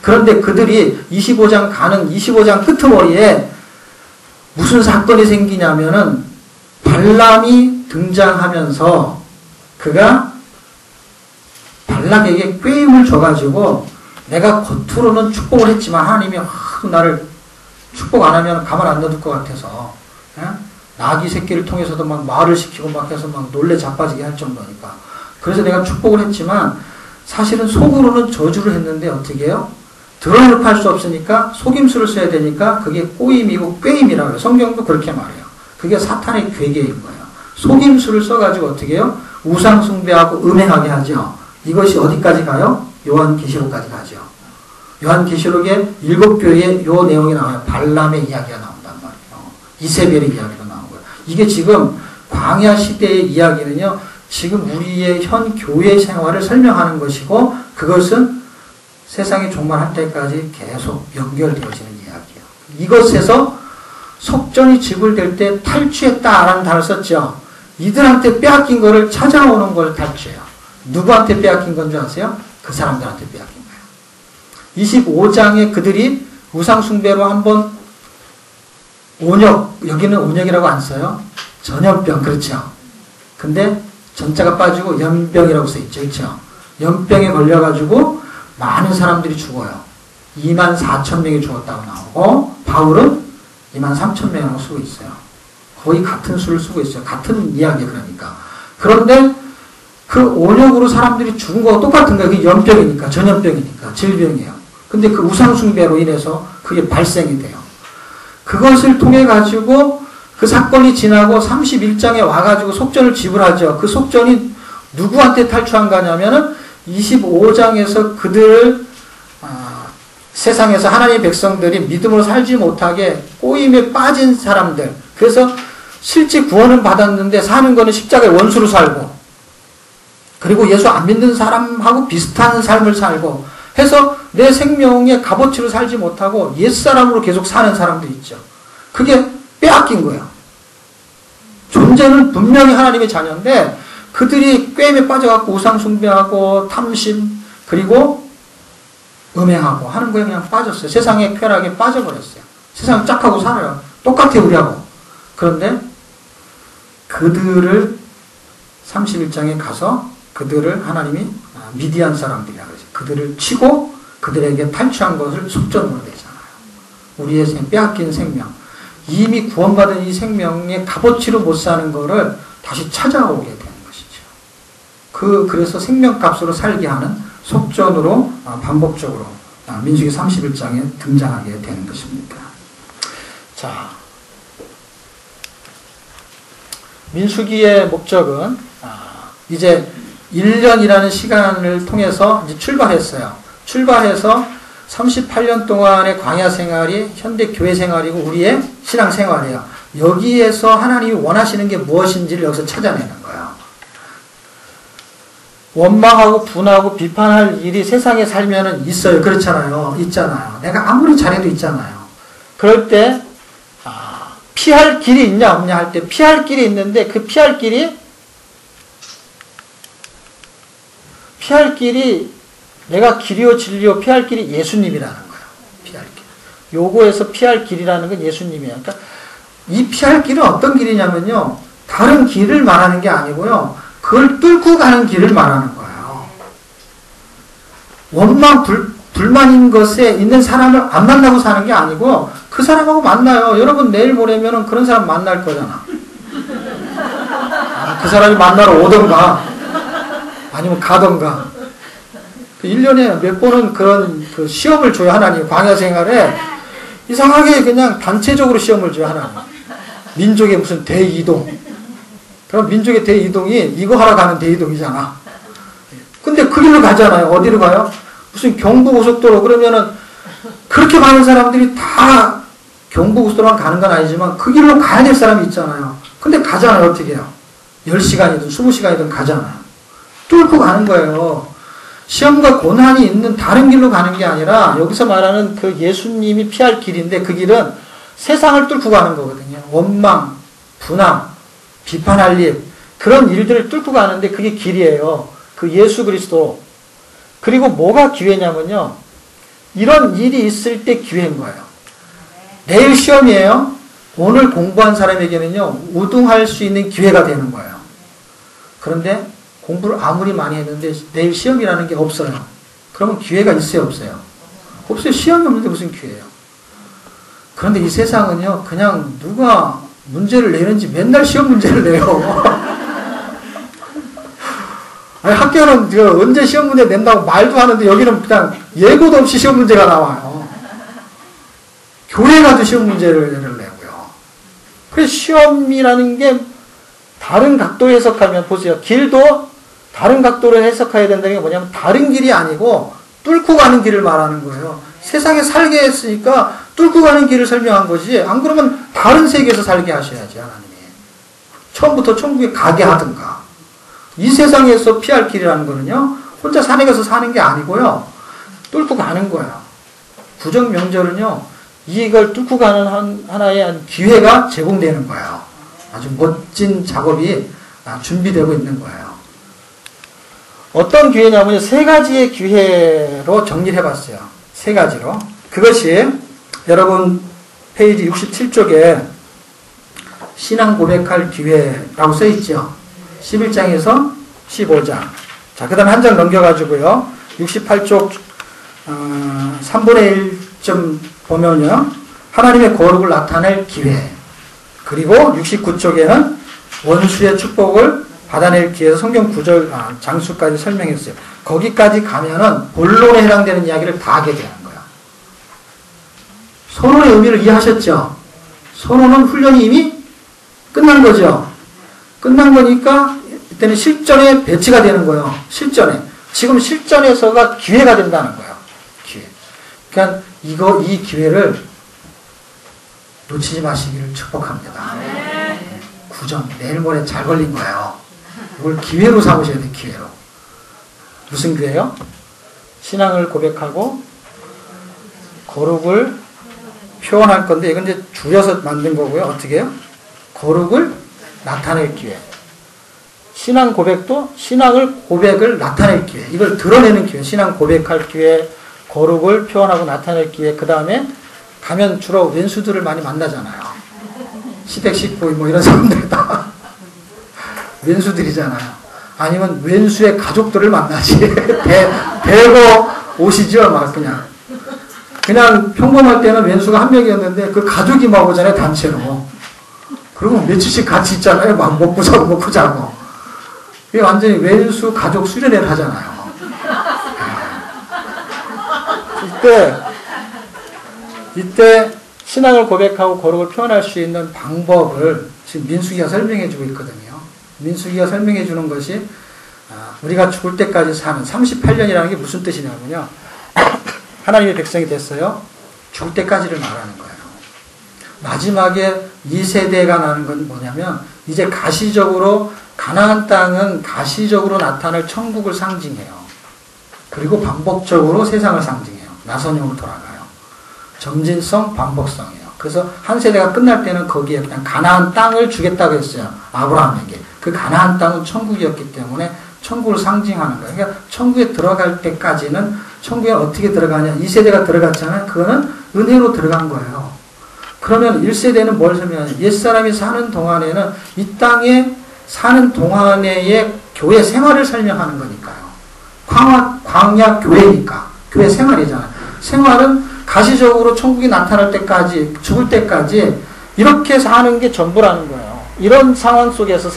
그런데 그들이 25장 가는 25장 끄트머리에 무슨 사건이 생기냐면은 발람이 등장하면서 그가 발락에게 꾀임을 줘가지고 내가 겉으로는 축복을 했지만 하나님이 하도 나를 축복 안 하면 가만 안 놔둘 것 같아서 나귀 새끼를 통해서도 막 말을 시키고 막 해서 막 놀래 자빠지게 할 정도니까. 그래서 내가 축복을 했지만 사실은 속으로는 저주를 했는데 어떻게 해요? 드러내놓고 할 수 없으니까 속임수를 써야 되니까 그게 꼬임이고 꾀임이라고 해요. 성경도 그렇게 말해요. 그게 사탄의 괴계인 거예요. 속임수를 써가지고 어떻게 해요? 우상숭배하고 음행하게 하죠. 이것이 어디까지 가요? 요한계시록까지 가죠. 요한계시록에 7교회에 요 내용이 나와요. 발람의 이야기가 나온단 말이에요. 이세벨의 이야기가 나온 거예요. 이게 지금 광야 시대의 이야기는요. 지금 우리의 현 교회 생활을 설명하는 것이고 그것은 세상이 종말할 때까지 계속 연결되어지는 이야기예요. 이것에서 속전이 지불될 때 탈취했다라는 단어를 썼죠. 이들한테 빼앗긴 거를 찾아오는 걸 탈취해요. 누구한테 빼앗긴 건 줄 아세요? 그 사람들한테 빼앗긴 거예요. 25장에 그들이 우상숭배로 한번 온역, 여기는 온역이라고 안 써요. 전염병, 그렇죠. 근데 전자가 빠지고 연병이라고 써있죠. 그렇죠. 연병에 걸려가지고 많은 사람들이 죽어요. 24,000명이 죽었다고 나오고 바울은 23,000명이라고 쓰고 있어요. 거의 같은 수를 쓰고 있어요. 같은 이야기 그러니까. 그런데 그 온역으로 사람들이 죽은 거와 똑같은 거예요. 그게 연병이니까, 전염병이니까, 질병이에요. 근데 그 우상숭배로 인해서 그게 발생이 돼요. 그것을 통해 가지고 그 사건이 지나고 31장에 와가지고 속전을 지불하죠. 그 속전이 누구한테 탈취한 거냐면은 25장에서 그들을 세상에서 하나님의 백성들이 믿음으로 살지 못하게 꼬임에 빠진 사람들. 그래서 실제 구원은 받았는데 사는 거는 십자가의 원수로 살고 그리고 예수 안 믿는 사람하고 비슷한 삶을 살고 해서 내 생명의 값어치로 살지 못하고 옛사람으로 계속 사는 사람도 있죠. 그게 빼앗긴 거예요. 존재는 분명히 하나님의 자녀인데 그들이 꾀임에 빠져갖고 우상숭배하고 탐심 그리고 음행하고 하는 거에 그냥 빠졌어요. 세상의 쾌락에 빠져버렸어요. 세상 쫙 하고 살아요. 똑같아요, 우리하고. 그런데 그들을 31장에 가서 그들을 하나님이 미디안 사람들이라고 그러죠. 그들을 치고 그들에게 탈취한 것을 속전으로 내잖아요. 우리의 빼앗긴 생명. 이미 구원받은 이 생명의 값어치로 못 사는 거를 다시 찾아오게 되는 것이죠. 그래서 생명값으로 살게 하는 속전으로 반복적으로 민수기 31장에 등장하게 되는 것입니다. 자, 민수기의 목적은 이제 1년이라는 시간을 통해서 이제 출발했어요. 출발해서 38년 동안의 광야 생활이 현대 교회 생활이고 우리의 신앙 생활이에요. 여기에서 하나님이 원하시는 게 무엇인지를 여기서 찾아내는 거예요. 원망하고 분하고 비판할 일이 세상에 살면은 있어요. 그렇잖아요. 있잖아요. 내가 아무리 잘해도 있잖아요. 그럴 때 피할 길이 있냐 없냐 할 때 피할 길이 있는데 그 피할 길이 내가 길이요 진리요 피할 길이 예수님이라는 거예요. 피할 길. 요거에서 피할 길이라는 건 예수님이에요. 그러니까 이 피할 길은 어떤 길이냐면요. 다른 길을 말하는 게 아니고요. 그걸 뚫고 가는 길을 말하는 거예요. 원망, 불만인 것에 있는 사람을 안 만나고 사는 게 아니고 그 사람하고 만나요. 여러분 내일 모레면은 그런 사람 만날 거잖아. 그 사람이 만나러 오던가 아니면 가던가. 1년에 몇 번은 그런 시험을 줘요, 하나님. 광야 생활에. 이상하게 그냥 단체적으로 시험을 줘요, 하나님. 민족의 무슨 대이동. 그럼 민족의 대이동이 이거 하러 가는 대이동이잖아. 근데 그 길로 가잖아요. 어디로 가요? 무슨 경부고속도로. 그러면은 그렇게 가는 사람들이 다 경부고속도로만 가는 건 아니지만 그 길로 가야 될 사람이 있잖아요. 근데 가잖아요. 어떻게 해요? 10시간이든 20시간이든 가잖아요. 뚫고 가는 거예요. 시험과 고난이 있는 다른 길로 가는 게 아니라 여기서 말하는 그 예수님이 피할 길인데 그 길은 세상을 뚫고 가는 거거든요. 원망, 분함, 비판할 일, 그런 일들을 뚫고 가는데 그게 길이에요. 그 예수 그리스도. 그리고 뭐가 기회냐면요. 이런 일이 있을 때 기회인 거예요. 내일 시험이에요. 오늘 공부한 사람에게는요. 우등할 수 있는 기회가 되는 거예요. 그런데 공부를 아무리 많이 했는데 내일 시험이라는 게 없어요. 그러면 기회가 있어요, 없어요? 없어요. 시험이 없는데 무슨 기회예요? 그런데 이 세상은요, 그냥 누가 문제를 내는지 맨날 시험 문제를 내요. 아니, 학교는 언제 시험 문제 낸다고 말도 하는데 여기는 그냥 예고도 없이 시험 문제가 나와요. 교회 가도 시험 문제를 내고요. 그래서 시험이라는 게 다른 각도로 해석하면 보세요. 길도 다른 각도로 해석해야 된다는 게 뭐냐면 다른 길이 아니고 뚫고 가는 길을 말하는 거예요. 세상에 살게 했으니까 뚫고 가는 길을 설명한 거지. 안 그러면 다른 세계에서 살게 하셔야지, 하나님이. 처음부터 천국에 가게 하든가. 이 세상에서 피할 길이라는 거는요. 혼자 산에 가서 사는 게 아니고요. 뚫고 가는 거예요. 구정 명절은요. 이걸 뚫고 가는 하나의 기회가 제공되는 거예요. 아주 멋진 작업이 준비되고 있는 거예요. 어떤 기회냐면 세 가지의 기회로 정리를 해봤어요. 세 가지로. 그것이 여러분 페이지 67쪽에 신앙 고백할 기회라고 써있죠. 11장에서 15장. 자, 그 다음에 한 장 넘겨가지고요. 68쪽 3분의 1점 보면요. 하나님의 거룩을 나타낼 기회. 그리고 69쪽에는 원수의 축복을 받아낼 기회에서 성경 구절, 장수까지 설명했어요. 거기까지 가면은 본론에 해당되는 이야기를 다 하게 되는 거예요. 선언의 의미를 이해하셨죠? 선언은 훈련이 이미 끝난 거죠. 끝난 거니까 이때는 실전에 배치가 되는 거예요. 실전에. 지금 실전에서가 기회가 된다는 거예요. 기회. 그러니까 이 기회를 놓치지 마시기를 축복합니다. 9점. 내일 모레 잘 걸린 거예요. 이걸 기회로 삼으셔야 돼요. 기회로. 무슨 기회요? 신앙을 고백하고 거룩을 표현할 건데 이건 이제 줄여서 만든 거고요. 어떻게 해요? 거룩을 나타낼 기회. 신앙 고백도 신앙을 고백을 나타낼 기회. 이걸 드러내는 기회. 신앙 고백할 기회, 거룩을 표현하고 나타냈기에 그 다음에 가면 주로 왼수들을 많이 만나잖아요. 시댁 식구 뭐 이런 사람들이 다 왼수들이잖아요. 아니면 왼수의 가족들을 만나지. 대거 오시죠. 막 그냥 평범할 때는 왼수가 한 명이었는데 그 가족이 막 오잖아요. 단체로. 그리고 며칠씩 같이 있잖아요. 막 먹고 자고 먹고 자고. 이게 완전히 왼수 가족 수련회를 하잖아요. 이때 신앙을 고백하고 거룩을 표현할 수 있는 방법을 지금 민수기가 설명해 주고 있거든요. 민수기가 설명해 주는 것이 우리가 죽을 때까지 사는 38년이라는 게 무슨 뜻이냐면요. 하나님의 백성이 됐어요. 죽을 때까지를 말하는 거예요. 마지막에 2세대가 나는 건 뭐냐면 이제 가시적으로 가나안 땅은 가시적으로 나타날 천국을 상징해요. 그리고 반복적으로 세상을 상징해요. 나선형으로 돌아가요. 점진성, 반복성이에요. 그래서 한 세대가 끝날 때는 거기에 그냥 가나안 땅을 주겠다고 했어요. 아브라함에게. 그 가나안 땅은 천국이었기 때문에 천국을 상징하는 거예요. 그러니까 천국에 들어갈 때까지는 천국에 어떻게 들어가냐. 2세대가 들어갔잖아요. 그거는 은혜로 들어간 거예요. 그러면 1세대는 뭘 설명하냐. 옛사람이 사는 동안에는 이 땅에 사는 동안의 교회 생활을 설명하는 거니까요. 광야 교회니까. 교회 생활이잖아요. 생활은 가시적으로 천국이 나타날 때까지, 죽을 때까지 이렇게 사는 게 전부라는 거예요. 이런 상황 속에서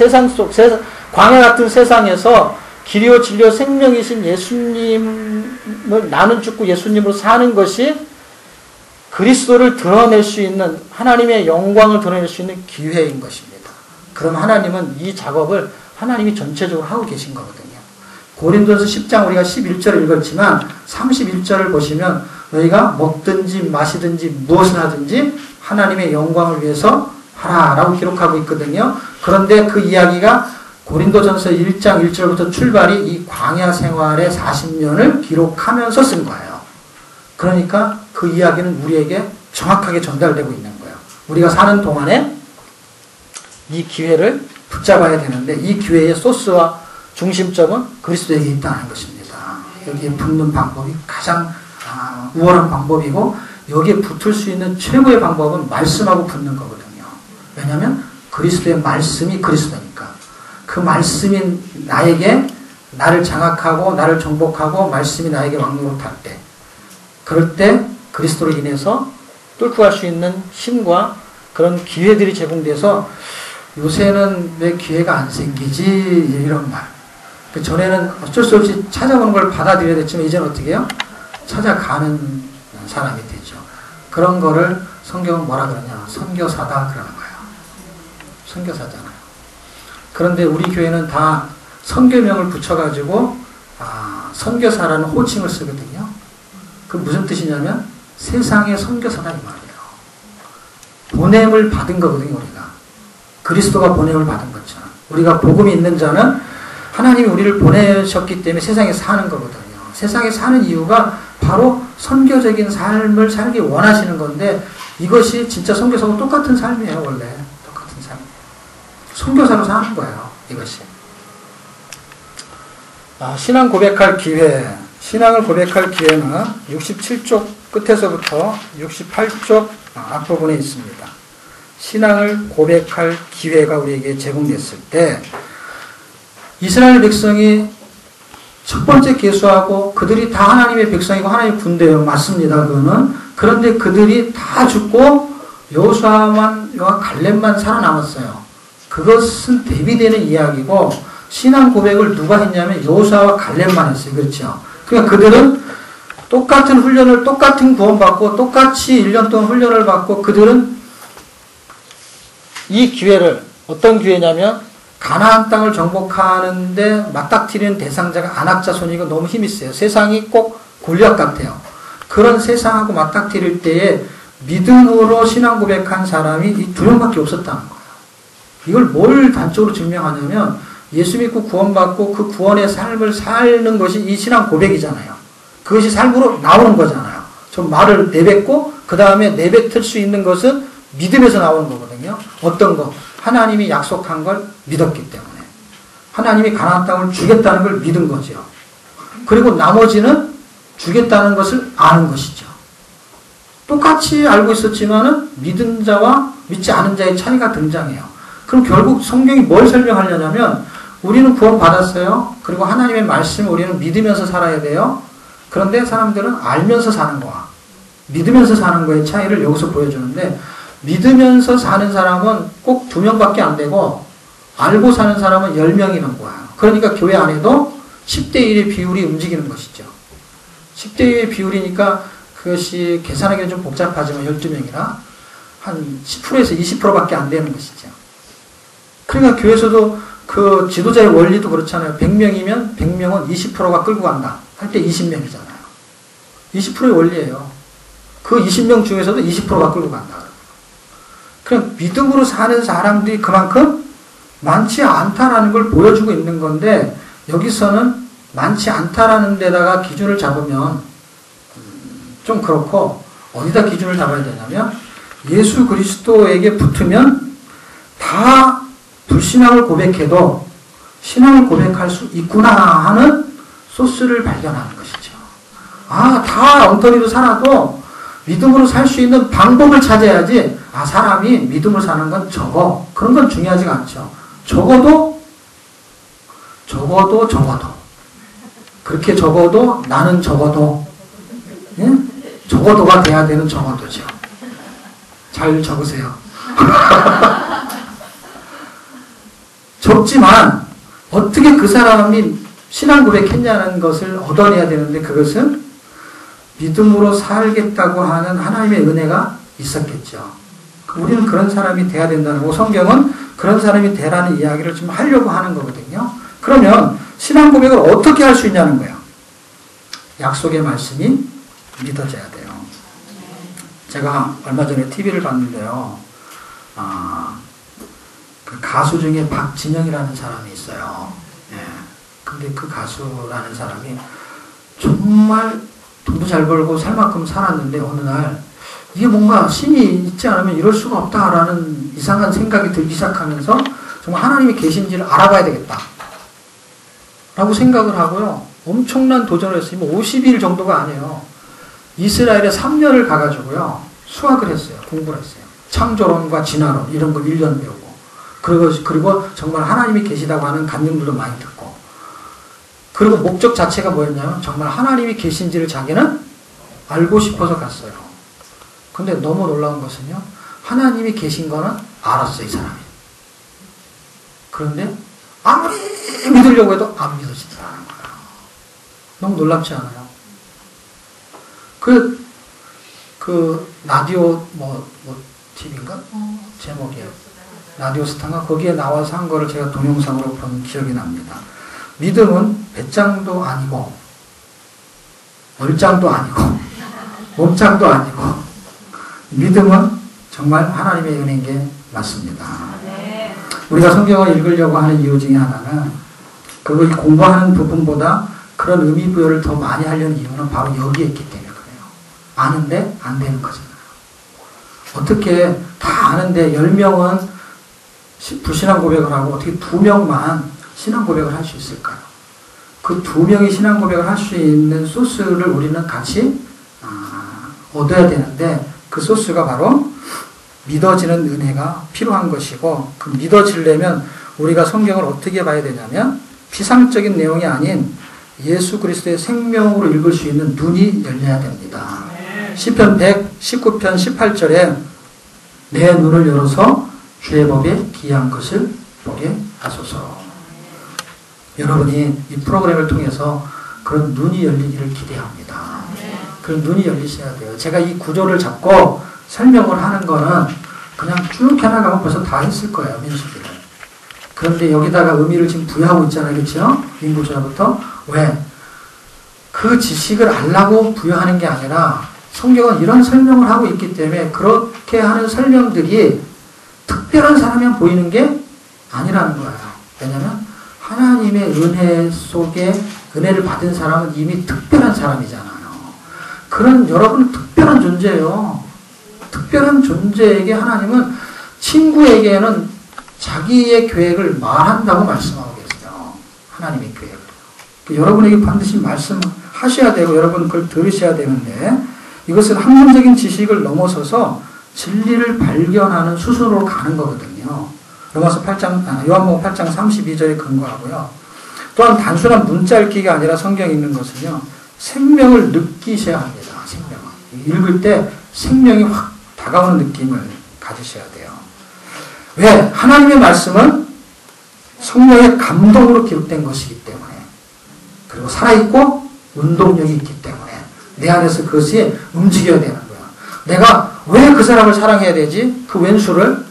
광야 같은 세상에서 길이요 진리요 생명이신 예수님을 나는 죽고 예수님으로 사는 것이 그리스도를 드러낼 수 있는 하나님의 영광을 드러낼 수 있는 기회인 것입니다. 그럼 하나님은 이 작업을 하나님이 전체적으로 하고 계신 거거든요. 고린도서 10장 우리가 11절을 읽었지만 31절을 보시면 너희가 먹든지 마시든지 무엇을 하든지 하나님의 영광을 위해서 하라라고 기록하고 있거든요. 그런데 그 이야기가 고린도전서 1장 1절부터 출발이 이 광야 생활의 40년을 기록하면서 쓴 거예요. 그러니까 그 이야기는 우리에게 정확하게 전달되고 있는 거예요. 우리가 사는 동안에 이 기회를 붙잡아야 되는데 이 기회의 소스와 중심점은 그리스도에게 있다는 것입니다. 여기에 붙는 방법이 가장 우월한 방법이고 여기에 붙을 수 있는 최고의 방법은 말씀하고 붙는 거거든요. 왜냐하면 그리스도의 말씀이 그리스도니까. 그 말씀이 나를 장악하고 나를 정복하고 말씀이 나에게 왕노릇할 때 그럴 때 그리스도로 인해서 뚫고 갈 수 있는 힘과 그런 기회들이 제공돼서 요새는 왜 기회가 안 생기지 이런 말. 그 전에는 어쩔 수 없이 찾아오는 걸 받아들여야 됐지만 이제는 어떻게 해요? 찾아가는 사람이 되죠. 그런 거를 성경은 뭐라 그러냐? 선교사다 그러는 거예요. 선교사잖아요. 그런데 우리 교회는 다 선교명을 붙여가지고 선교사라는 호칭을 쓰거든요. 그 무슨 뜻이냐면 세상의 선교사다 이 말이에요. 보냄을 받은 거거든요. 우리가. 그리스도가 보냄을 받은 것처럼. 우리가 복음이 있는 자는 하나님이 우리를 보내셨기 때문에 세상에 사는 거거든요. 세상에 사는 이유가 바로 선교적인 삶을 살기 원하시는 건데 이것이 진짜 선교사하고 똑같은 삶이에요. 원래 똑같은 삶. 선교사로 사는 거예요. 이것이. 신앙 고백할 기회. 신앙을 고백할 기회는 67쪽 끝에서부터 68쪽 앞부분에 있습니다. 신앙을 고백할 기회가 우리에게 제공됐을 때 이스라엘 백성이 첫 번째 계수하고 그들이 다 하나님의 백성이고 하나님의 군대예요. 맞습니다. 그거는. 그런데 그들이 다 죽고 여호수아와 갈렙만 살아남았어요. 그것은 대비되는 이야기고 신앙 고백을 누가 했냐면 여호수아와 갈렙만 했어요. 그렇죠. 그러니까 그들은 똑같은 훈련을 똑같은 구원받고 똑같이 1년 동안 훈련을 받고 그들은 이 기회를 어떤 기회냐면 가나안 땅을 정복하는데 맞닥뜨리는 대상자가 안악자손이고 너무 힘이 세요. 세상이 꼭 골리앗 같아요. 그런 세상하고 맞닥뜨릴 때에 믿음으로 신앙 고백한 사람이 이 두 명밖에 없었다는 거예요. 이걸 뭘 단적으로 증명하냐면 예수 믿고 구원받고 그 구원의 삶을 사는 것이 이 신앙 고백이잖아요. 그것이 삶으로 나오는 거잖아요. 좀 말을 내뱉고 그 다음에 내뱉을 수 있는 것은 믿음에서 나오는 거거든요. 어떤 거? 하나님이 약속한 걸 믿었기 때문에. 하나님이 가나안 땅을 주겠다는 걸 믿은 거죠. 그리고 나머지는 주겠다는 것을 아는 것이죠. 똑같이 알고 있었지만은 믿은 자와 믿지 않은 자의 차이가 등장해요. 그럼 결국 성경이 뭘 설명하려냐면 우리는 구원 받았어요. 그리고 하나님의 말씀을 우리는 믿으면서 살아야 돼요. 그런데 사람들은 알면서 사는 거와 믿으면서 사는 거의 차이를 여기서 보여주는데 믿으면서 사는 사람은 꼭 2명밖에 안 되고 알고 사는 사람은 10명이는 거예요. 그러니까 교회 안에도 10대 1의 비율이 움직이는 것이죠. 10대 1의 비율이니까 그것이 계산하기는 좀 복잡하지만 12명이라 한 10%에서 20%밖에 안 되는 것이죠. 그러니까 교회에서도 그 지도자의 원리도 그렇잖아요. 100명이면 100명은 20%가 끌고 간다. 할 때 20명이잖아요. 20%의 원리예요. 그 20명 중에서도 20%가 끌고 간다. 그냥 믿음으로 사는 사람들이 그만큼 많지 않다라는 걸 보여주고 있는 건데 여기서는 많지 않다라는 데다가 기준을 잡으면 좀 그렇고 어디다 기준을 잡아야 되냐면 예수 그리스도에게 붙으면 다 불신앙을 고백해도 신앙을 고백할 수 있구나 하는 소스를 발견하는 것이죠. 아, 다 엉터리로 살아도 믿음으로 살 수 있는 방법을 찾아야지. 아, 사람이 믿음으로 사는 건 그런 건 중요하지가 않죠. 적어도 그렇게 적어도 나는 적어도 예? 적어도가 돼야 되는 적어도죠. 잘 적으세요. 적지만 어떻게 그 사람이 신앙 고백했냐는 것을 얻어내야 되는데 그것은 믿음으로 살겠다고 하는 하나님의 은혜가 있었겠죠. 우리는 그런 사람이 돼야 된다는 거고 성경은 그런 사람이 되라는 이야기를 좀 하려고 하는 거거든요. 그러면 신앙 고백을 어떻게 할 수 있냐는 거예요. 약속의 말씀이 믿어져야 돼요. 제가 얼마 전에 TV를 봤는데요. 그 가수 중에 박진영이라는 사람이 있어요. 예. 근데 그 가수라는 사람이 정말 돈도 잘 벌고 살 만큼 살았는데 어느 날 이게 뭔가 신이 있지 않으면 이럴 수가 없다라는 이상한 생각이 들기 시작하면서 정말 하나님이 계신지를 알아봐야 되겠다 라고 생각을 하고요. 엄청난 도전을 했어요. 50일 정도가 아니에요. 이스라엘에 3년을 가가지고요. 수학을 했어요. 공부를 했어요. 창조론과 진화론 이런 걸 1년 배우고 그리고 정말 하나님이 계시다고 하는 간증들도 많이 듣고 그리고 목적 자체가 뭐였냐면 정말 하나님이 계신지를 자기는 알고 싶어서 갔어요. 근데 너무 놀라운 것은요. 하나님이 계신 거는 알았어, 이 사람이. 그런데 아무리 믿으려고 해도 안 믿어지더라는 거예요. 너무 놀랍지 않아요? 그 라디오 TV인가? 제목이에요. 라디오 스타가 거기에 나와서 한 거를 제가 동영상으로 본 기억이 납니다. 믿음은 배짱도 아니고 얼짱도 아니고 몸짱도 아니고 믿음은 정말 하나님의 은혜인 게 맞습니다. 우리가 성경을 읽으려고 하는 이유 중에 하나는 그걸 공부하는 부분보다 그런 의미 부여를 더 많이 하려는 이유는 바로 여기에 있기 때문에 그래요. 아는데 안 되는 거잖아요. 어떻게 다 아는데 10명은 불신앙 고백을 하고 어떻게 2명만 신앙 고백을 할 수 있을까요? 그 2명이 신앙 고백을 할 수 있는 소스를 우리는 같이 얻어야 되는데 그 소스가 바로 믿어지는 은혜가 필요한 것이고 그 믿어지려면 우리가 성경을 어떻게 봐야 되냐면 피상적인 내용이 아닌 예수 그리스도의 생명으로 읽을 수 있는 눈이 열려야 됩니다. 시편 119편 18절에 내 눈을 열어서 주의 법에 기이한 것을 보게 하소서. 여러분이 이 프로그램을 통해서 그런 눈이 열리기를 기대합니다. 그런 눈이 열리셔야 돼요. 제가 이 구조를 잡고 설명을 하는 거는 그냥 쭉 해나가면 벌써 다 했을 거예요. 민수기를. 그런데 여기다가 의미를 지금 부여하고 있잖아요. 그렇죠? 인구조야부터. 왜? 그 지식을 알라고 부여하는 게 아니라 성경은 이런 설명을 하고 있기 때문에 그렇게 하는 설명들이 특별한 사람이 보이는 게 아니라는 거예요. 왜냐하면 하나님의 은혜 속에 은혜를 받은 사람은 이미 특별한 사람이잖아요. 그런 여러분은 특별한 존재예요. 특별한 존재에게 하나님은 친구에게는 자기의 계획을 말한다고 말씀하고 계세요. 하나님의 계획을. 여러분에게 반드시 말씀하실 하셔야 되고 여러분 그걸 들으셔야 되는데 이것은 학문적인 지식을 넘어서서 진리를 발견하는 수순으로 가는 거거든요. 요한복음 8장 32절에 근거하고요. 또한 단순한 문자 읽기가 아니라 성경 읽는 것은요. 생명을 느끼셔야 합니다. 생명을. 읽을 때 생명이 확 다가오는 느낌을 가지셔야 돼요. 왜? 하나님의 말씀은 성령의 감동으로 기록된 것이기 때문에 그리고 살아있고 운동력이 있기 때문에 내 안에서 그것이 움직여야 되는 거야. 내가 왜 그 사람을 사랑해야 되지? 그 왼수를?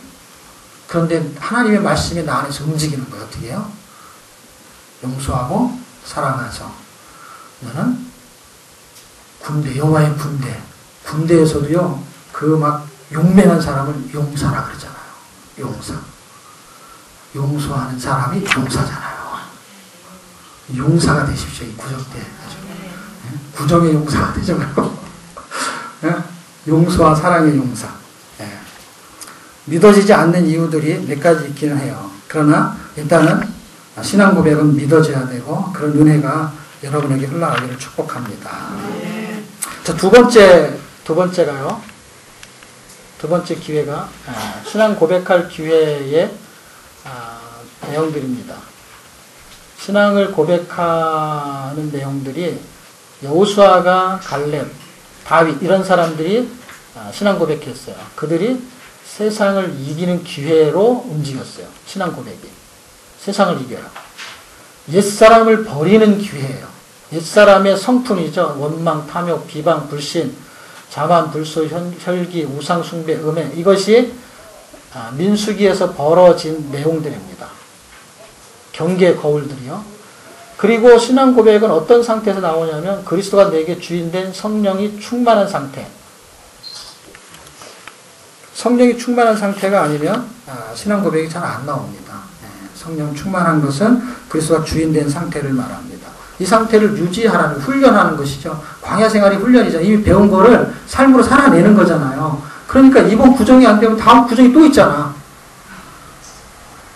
그런데 하나님의 말씀이 나 안에서 움직이는 거야. 어떻게 해요? 용서하고 사랑하죠. 너는 여호와의 군대에서도요, 그 막 용맹한 사람을 용사라 그러잖아요. 용사. 용서하는 사람이 용사잖아요. 용사가 되십시오. 이 구정 때. 구정의 용사가 되지 말고. 용서와 사랑의 용사. 믿어지지 않는 이유들이 몇 가지 있기는 해요. 그러나 일단은 신앙 고백은 믿어져야 되고 그런 은혜가 여러분에게 흘러가기를 축복합니다. 자, 두 번째가요. 두 번째 기회가 신앙 고백할 기회의 내용들입니다. 신앙을 고백하는 내용들이 여호수아가 갈렙, 다윗 이런 사람들이 신앙 고백했어요. 그들이 세상을 이기는 기회로 움직였어요. 신앙 고백이. 세상을 이겨요. 옛사람을 버리는 기회예요. 옛사람의 성품이죠. 원망, 탐욕, 비방, 불신, 자만, 불소, 혈기, 우상 숭배, 음해 이것이 민수기에서 벌어진 내용들입니다. 경계의 거울들이요. 그리고 신앙 고백은 어떤 상태에서 나오냐면 그리스도가 내게 주인된 성령이 충만한 상태. 성령이 충만한 상태가 아니면 신앙 고백이 잘 안 나옵니다. 성령 충만한 것은 그리스도가 주인된 상태를 말합니다. 이 상태를 유지하라는 훈련하는 것이죠. 광야 생활이 훈련이죠. 이미 배운 거를 삶으로 살아내는 거잖아요. 그러니까 이번 구정이 안 되면 다음 구정이 또 있잖아.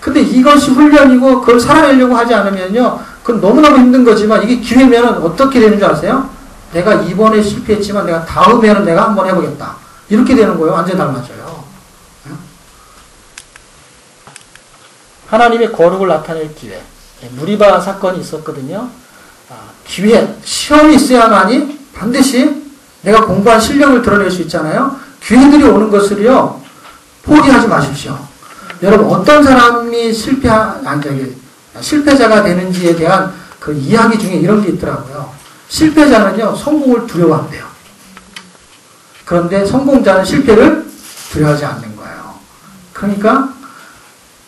근데 이것이 훈련이고 그걸 살아내려고 하지 않으면요. 그건 너무너무 힘든 거지만 이게 기회면 어떻게 되는 줄 아세요? 내가 이번에 실패했지만 내가 다음에는 내가 한번 해보겠다. 이렇게 되는 거예요. 완전히 달라져요. 하나님의 거룩을 나타낼 기회. 무리바 사건이 있었거든요. 기회, 시험이 있어야만이 반드시 내가 공부한 실력을 드러낼 수 있잖아요. 기회들이 오는 것을요, 포기하지 마십시오. 여러분, 어떤 사람이 실패자가 되는지에 대한 그 이야기 중에 이런 게 있더라고요. 실패자는요, 성공을 두려워한대요. 그런데 성공자는 실패를 두려워하지 않는 거예요. 그러니까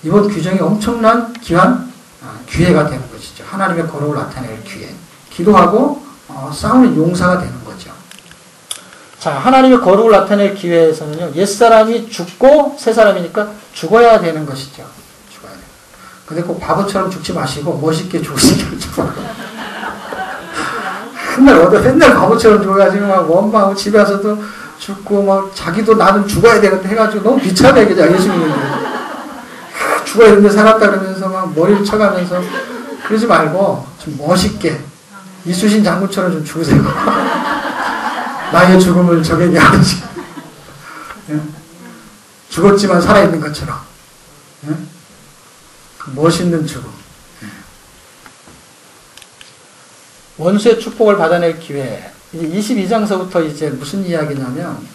이번 규정이 엄청난 기회가 되는 것이죠. 하나님의 거룩을 나타낼 기회. 기도하고 싸우는 용사가 되는 거죠. 자, 하나님의 거룩을 나타낼 기회에서는요. 옛사람이 죽고 새사람이니까 죽어야 되는 것이죠. 죽어야 돼요. 근데 꼭 바보처럼 죽지 마시고 멋있게 죽으시길 축복합니다. 맨날 바보처럼 죽어가지고 막 원망하고 집에 와서도 죽고 막 자기도 나는 죽어야 되는데 해가지고 너무 비참해 그죠. 예수 믿는데. 죽어야 되는데 살았다 그러면서 막 머리를 쳐가면서 그러지 말고 좀 멋있게 이수신 장군처럼 좀 죽으세요. 나의 죽음을 적에게 하지. 죽었지만 살아있는 것처럼. 멋있는 죽음. 원수의 축복을 받아낼 기회. 이제 22장서부터 이제 무슨 이야기냐면,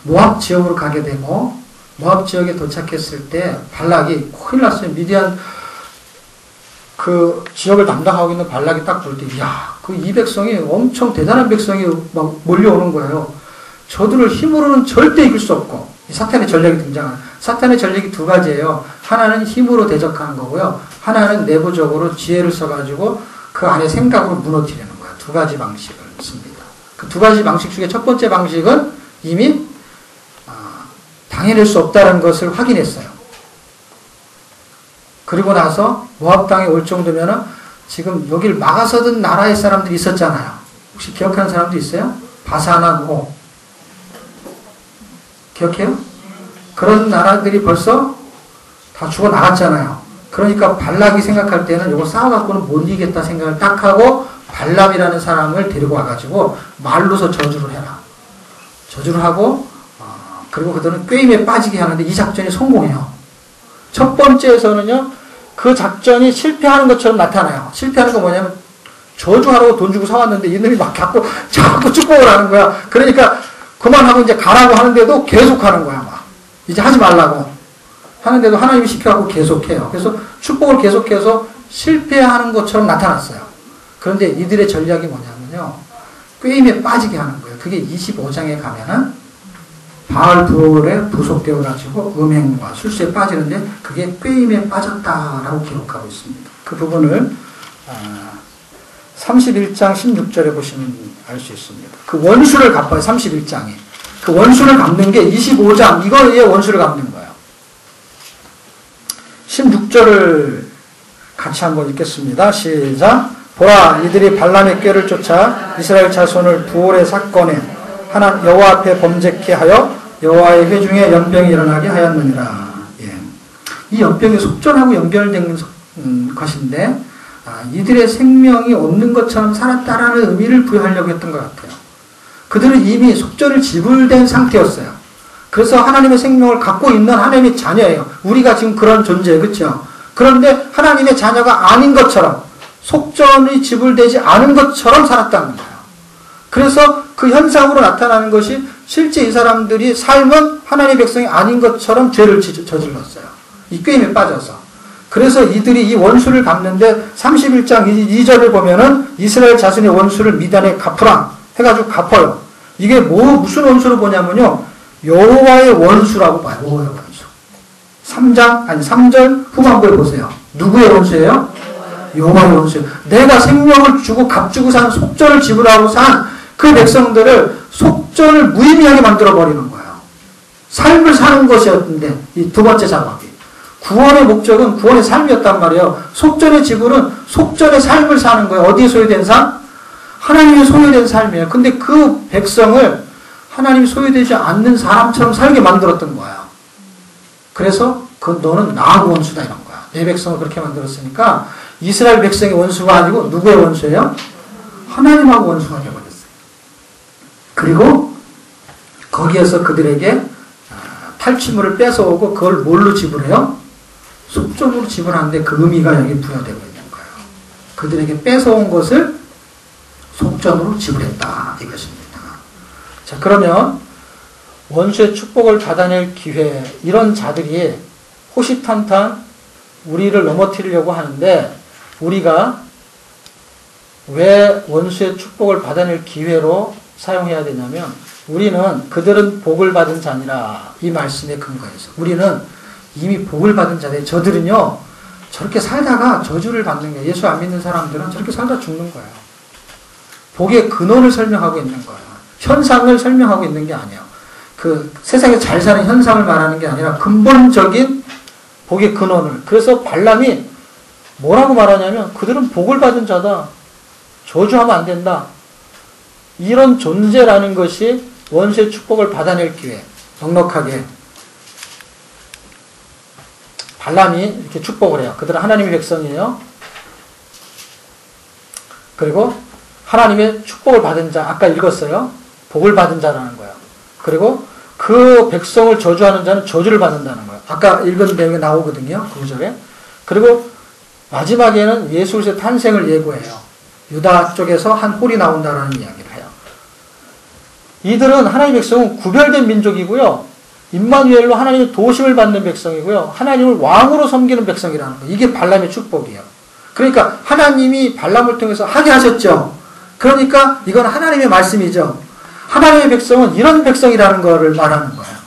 모압 지역으로 가게 되고, 모압 지역에 도착했을 때 발락이 큰일 났어요. 미디안 그 지역을 담당하고 있는 발락이 딱 볼 때, 이야, 그 이 백성이 엄청 대단한 백성이 막 몰려오는 거예요. 저들을 힘으로는 절대 이길 수 없고, 이 사탄의 전략이 등장하는. 사탄의 전략이 두 가지예요. 하나는 힘으로 대적하는 거고요. 하나는 내부적으로 지혜를 써가지고 그 안에 생각으로 무너뜨리는 거예요. 두 가지 방식을 씁니다. 그 두 가지 방식 중에 첫 번째 방식은 이미 당해낼 수 없다는 것을 확인했어요. 그리고 나서 모압 땅에 올 정도면은 지금 여길 막아서던 나라의 사람들이 있었잖아요. 혹시 기억하는 사람도 있어요? 바산하고 기억해요? 그런 나라들이 벌써 다 죽어 나갔잖아요. 그러니까 발락이 생각할 때는 이거 싸워갖고는 못 이기겠다 생각을 딱 하고 발람이라는 사람을 데리고 와가지고 말로서 저주를 해라. 저주를 하고 그리고 그들은 꾀임에 빠지게 하는데 이 작전이 성공해요. 첫 번째에서는요. 그 작전이 실패하는 것처럼 나타나요. 실패하는 건 뭐냐면 저주하라고 돈 주고 사왔는데 이놈이 막 자꾸 축복을 하는 거야. 그러니까 그만하고 이제 가라고 하는데도 계속 하는 거야. 막 이제 하지 말라고 하는데도 하나님이 시켜갖고 계속해요. 그래서 축복을 계속해서 실패하는 것처럼 나타났어요. 그런데 이들의 전략이 뭐냐면요. 꾀임에 빠지게 하는 거예요. 그게 25장에 가면은 바알브올에 부속되어가지고 음행과 술수에 빠지는데 그게 꾀임에 빠졌다라고 기록하고 있습니다. 그 부분을 31장 16절에 보시면 알 수 있습니다. 그 원수를 갚아요. 31장에. 그 원수를 갚는 게 25장 이거에 원수를 갚는 거예요. 16절을 같이 한번 읽겠습니다. 시작. 보라 이들이 발람의 꾀를 쫓아 이스라엘 자손을 부올의 사건에 하나 여호와 앞에 범죄케 하여 여호와의 회중에 연병이 일어나게 하였느니라. 예. 이 연병이 속전하고 연결된 것인데 이들의 생명이 없는 것처럼 살았다라는 의미를 부여하려고 했던 것 같아요. 그들은 이미 속전을 지불된 상태였어요. 그래서 하나님의 생명을 갖고 있는 하나님의 자녀예요. 우리가 지금 그런 존재예요. 그렇죠? 그런데 하나님의 자녀가 아닌 것처럼 속전이 지불되지 않은 것처럼 살았다는 거예요. 그래서 그 현상으로 나타나는 것이 실제 이 사람들이 삶은 하나님의 백성이 아닌 것처럼 죄를 저질렀어요. 이 꾀임에 빠져서. 그래서 이들이 이 원수를 갚는데 31장 2절을 보면은 이스라엘 자손의 원수를 미단에 갚으라 해가지고 갚아요. 이게 무슨 원수로 보냐면요. 여호와의 원수라고 봐요. 여호와의 원수. 3절 후반부에 보세요. 누구의 원수예요? 여호와의 원수예요. 내가 생명을 주고 값주고 산 속전을 지불하고 산 그 백성들을 속전을 무의미하게 만들어버리는 거예요. 삶을 사는 것이었는데 이 두 번째 작업이. 구원의 목적은 구원의 삶이었단 말이에요. 속전의 지불은 속전의 삶을 사는 거예요. 어디에 소유된 삶? 하나님의 소유된 삶이에요. 근데 그 백성을 하나님이 소유되지 않는 사람처럼 살게 만들었던 거예요. 그래서 너는 나하고 원수다 이런 거야. 내 백성을 그렇게 만들었으니까 이스라엘 백성의 원수가 아니고 누구의 원수예요? 하나님하고 원수가 되어버렸어요. 그리고 거기에서 그들에게 탈취물을 뺏어오고 그걸 뭘로 지불해요? 속전으로 지불하는데 그 의미가 여기 부여되고 있는 거예요. 그들에게 뺏어온 것을 속전으로 지불했다 이것입니다. 자, 그러면 원수의 축복을 받아낼 기회, 이런 자들이 호시탐탐 우리를 넘어뜨리려고 하는데 우리가 왜 원수의 축복을 받아낼 기회로 사용해야 되냐면 우리는 그들은 복을 받은 자니라 이 말씀에 근거해서 우리는 이미 복을 받은 자들, 저들은요 저렇게 살다가 저주를 받는 거예요. 예수 안 믿는 사람들은 저렇게 살다 죽는 거예요. 복의 근원을 설명하고 있는 거예요. 현상을 설명하고 있는 게 아니에요. 그 세상에 잘 사는 현상을 말하는 게 아니라 근본적인 복의 근원을. 그래서 발람이 뭐라고 말하냐면 그들은 복을 받은 자다. 저주하면 안 된다. 이런 존재라는 것이 원수의 축복을 받아낼 기회. 넉넉하게. 발람이 이렇게 축복을 해요. 그들은 하나님의 백성이에요. 그리고 하나님의 축복을 받은 자, 아까 읽었어요. 복을 받은 자라는 거예요. 그리고 그 백성을 저주하는 자는 저주를 받는다는 거예요. 아까 읽은 내용에 나오거든요. 그 구절에. 그리고 마지막에는 예수 그리스도의 탄생을 예고해요. 유다 쪽에서 한 뿔이 나온다라는 이야기를 해요. 이들은 하나님의 백성은 구별된 민족이고요. 임마누엘로 하나님의 도심을 받는 백성이고요. 하나님을 왕으로 섬기는 백성이라는 거예요. 이게 발람의 축복이에요. 그러니까 하나님이 발람을 통해서 하게 하셨죠. 그러니까 이건 하나님의 말씀이죠. 하나님의 백성은 이런 백성이라는 것을 말하는 거예요.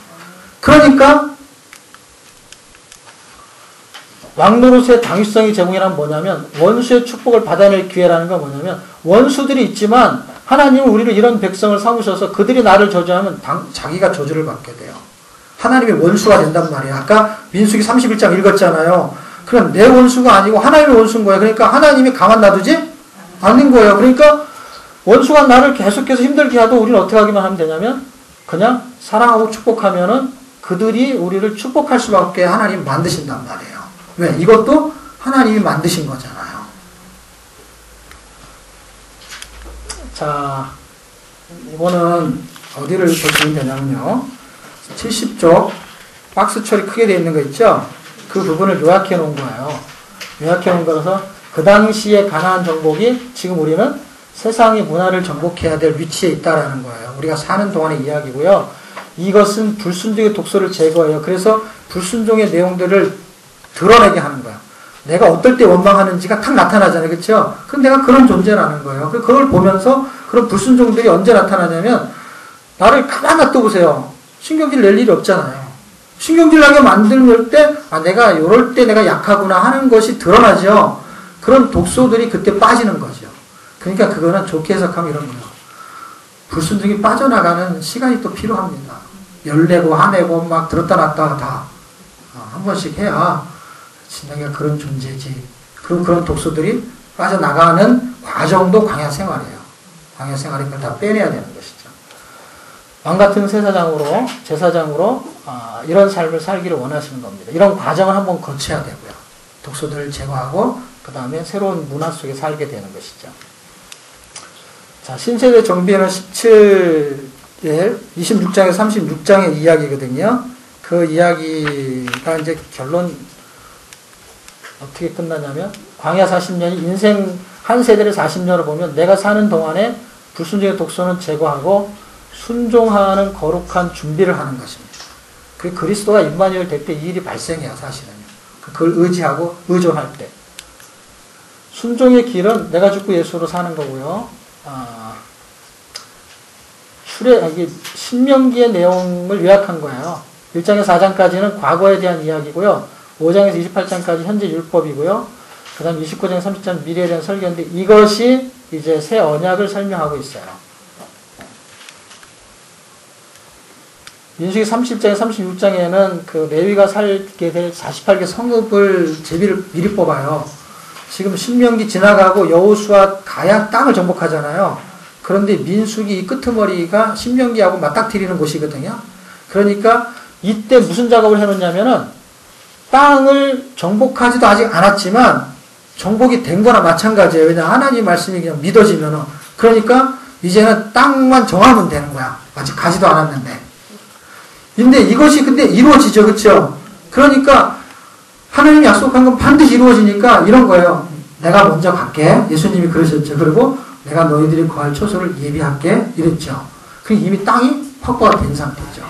그러니까 왕노릇의 당위성이 제공이란 뭐냐면 원수의 축복을 받아낼 기회라는 건 뭐냐면 원수들이 있지만 하나님은 우리를 이런 백성을 삼으셔서 그들이 나를 저주하면 자기가 저주를 받게 돼요. 하나님의 원수가 된단 말이에요. 아까 민수기 31장 읽었잖아요. 그럼 내 원수가 아니고 하나님의 원수인 거예요. 그러니까 하나님이 가만 놔두지 않는 거예요. 그러니까 원수가 나를 계속해서 힘들게 하도 우리는 어떻게 하기만 하면 되냐면 그냥 사랑하고 축복하면은 그들이 우리를 축복할 수밖에 하나님 만드신단 말이에요. 왜? 이것도 하나님이 만드신 거잖아요. 자, 이거는 어디를 보시면 되냐면요. 70쪽 박스 처리 크게 되어 있는 거 있죠? 그 부분을 요약해 놓은 거예요. 요약해 놓은 거라서 그 당시에 가나안 정복이 지금 우리는 세상의 문화를 정복해야 될 위치에 있다라는 거예요. 우리가 사는 동안의 이야기고요. 이것은 불순종의 독소를 제거해요. 그래서 불순종의 내용들을 드러내게 하는 거예요. 내가 어떨 때 원망하는지가 탁 나타나잖아요. 그렇죠? 그럼 내가 그런 존재라는 거예요. 그걸 보면서 그런 불순종들이 언제 나타나냐면 나를 가만 놔둬보세요. 신경질 낼 일이 없잖아요. 신경질 나게 만들 때 내가 이럴 때 내가 약하구나 하는 것이 드러나죠. 그런 독소들이 그때 빠지는 거죠. 그러니까 그거는 좋게 해석하면 이런 거예요. 불순종이 빠져나가는 시간이 또 필요합니다. 열내고 화내고 막 들었다 놨다 다 한 번씩 해야 내가 그런 존재지. 그리고 그런 독소들이 빠져나가는 과정도 광야 생활이에요. 광야 생활이니까 다 빼내야 되는 것이죠. 왕같은 제사장으로 이런 삶을 살기를 원하시는 겁니다. 이런 과정을 한번 거쳐야 되고요. 독소들을 제거하고 그 다음에 새로운 문화 속에 살게 되는 것이죠. 자, 신세대 정비는 17일 26장에서 36장의 이야기거든요. 그 이야기가 이제 결론 어떻게 끝나냐면 광야 40년이 인생 한 세대를 40년을 보면 내가 사는 동안에 불순종의 독소는 제거하고 순종하는 거룩한 준비를 하는 것입니다. 그 그리스도가 임마누엘 될 때 이 일이 발생해요. 사실은요. 그걸 의지하고 의존할 때. 순종의 길은 내가 죽고 예수로 사는 거고요. 신명기의 내용을 요약한 거예요. 1장에서 4장까지는 과거에 대한 이야기고요. 5장에서 28장까지 현재 율법이고요. 그 다음 29장에서 30장 미래에 대한 설교인데 이것이 이제 새 언약을 설명하고 있어요. 민수기 30장에 36장에는 그 레위가 살게 될 48개 성읍을 제비를 미리 뽑아요. 지금 신명기 지나가고 여호수아 가야 땅을 정복하잖아요. 그런데 민수기 이 끄트머리가 신명기하고 맞닥뜨리는 곳이거든요. 그러니까 이때 무슨 작업을 해놓냐면은 땅을 정복하지도 아직 않았지만 정복이 된 거나 마찬가지예요. 왜냐하면 하나님 말씀이 그냥 믿어지면은. 그러니까 이제는 땅만 정하면 되는 거야. 아직 가지도 않았는데. 근데 이것이 근데 이루어지죠. 그렇죠? 그러니까 하나님이 약속한 건 반드시 이루어지니까 이런 거예요. 내가 먼저 갈게. 예수님이 그러셨죠. 그리고 내가 너희들이 구할 초소를 예비할게. 이랬죠. 그 이미 땅이 확보가 된 상태죠.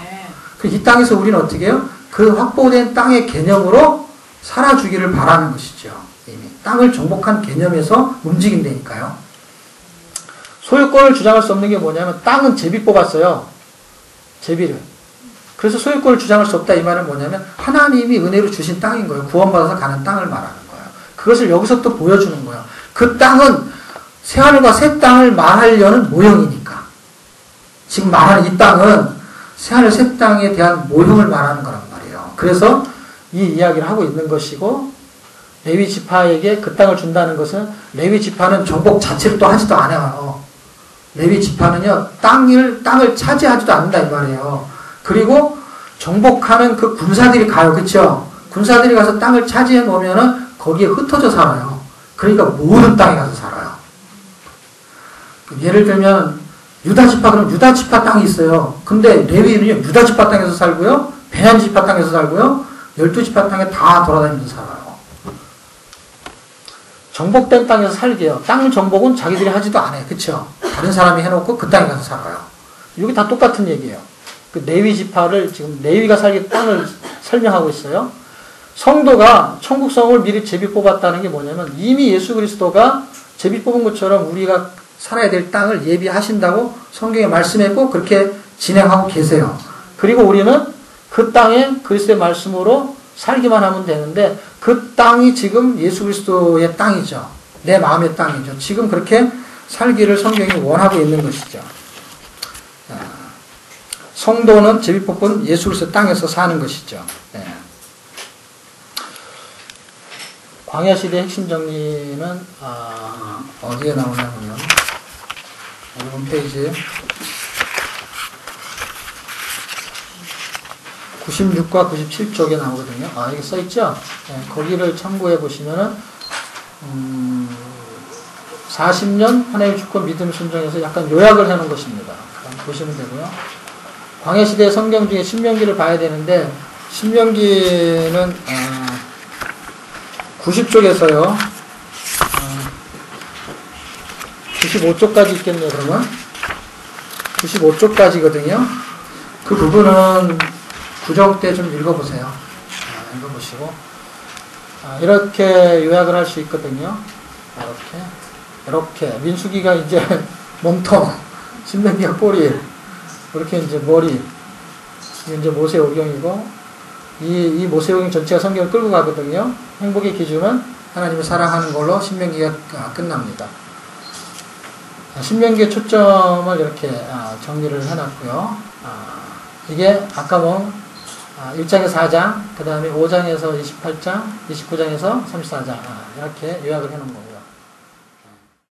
이 땅에서 우리는 어떻게 해요? 그 확보된 땅의 개념으로 살아주기를 바라는 것이죠. 이미 땅을 정복한 개념에서 움직인다니까요. 소유권을 주장할 수 없는 게 뭐냐면 땅은 제비 뽑았어요. 제비를. 그래서 소유권을 주장할 수 없다 이 말은 뭐냐면 하나님이 은혜로 주신 땅인 거예요. 구원받아서 가는 땅을 말하는 거예요. 그것을 여기서 또 보여주는 거예요. 그 땅은 새하늘과 새 땅을 말하려는 모형이니까. 지금 말하는 이 땅은 새하늘 새 땅에 대한 모형을 말하는 거란 말이에요. 그래서 이 이야기를 하고 있는 것이고 레위 지파에게 그 땅을 준다는 것은 레위 지파는 정복 자체를 또 하지도 않아요. 레위 지파는요 땅을 차지하지도 않는다 이 말이에요. 그리고 정복하는 그 군사들이 가요. 그렇죠? 군사들이 가서 땅을 차지해 놓으면은 거기에 흩어져 살아요. 그러니까 모든 땅에 가서 살아요. 예를 들면 유다지파 그럼 유다지파 땅이 있어요. 근데 레위는요 유다지파 땅에서 살고요. 베냐민지파 땅에서 살고요. 12지파 땅에 다 돌아다니면서 살아요. 정복된 땅에서 살게요. 땅 정복은 자기들이 하지도 않아요. 그렇죠? 다른 사람이 해놓고 그 땅에 가서 살아요. 이게 다 똑같은 얘기예요. 그 레위 지파를 지금 레위가 살게 땅을 설명하고 있어요. 성도가 천국성을 미리 제비 뽑았다는 게 뭐냐면 이미 예수 그리스도가 제비 뽑은 것처럼 우리가 살아야 될 땅을 예비하신다고 성경에 말씀했고 그렇게 진행하고 계세요. 그리고 우리는 그 땅에 그리스도의 말씀으로 살기만 하면 되는데 그 땅이 지금 예수 그리스도의 땅이죠. 내 마음의 땅이죠. 지금 그렇게 살기를 성경이 원하고 있는 것이죠. 성도는 제비 뽑은 예수 그리스도 땅에서 사는 것이죠. 네. 광야시대 핵심 정리는 어디에 나오냐면 홈페이지 96과 97쪽에 나오거든요. 여기 써있죠? 네, 거기를 참고해 보시면은 40년 하나님의 주권 믿음 순종에서 약간 요약을 해놓은 것입니다. 보시면 되고요. 광해시대 성경 중에 신명기를 봐야 되는데 신명기는 90쪽에서요 95쪽까지 있겠네요. 그러면 95쪽까지거든요. 그 부분은 구정 때 좀 읽어보세요. 읽어보시고 이렇게 요약을 할 수 있거든요. 이렇게 민수기가 이제 몸통, 신명기가 꼬리, 이렇게 이제 머리, 이게 이제 모세오경이고 이 모세오경 전체가 성경을 끌고 가거든요. 행복의 기준은 하나님을 사랑하는 걸로 신명기가 끝납니다. 신명기의 초점을 이렇게 정리를 해놨고요. 이게 아까 1장에서 4장, 그 다음에 5장에서 28장, 29장에서 34장 이렇게 요약을 해놓은 거고요.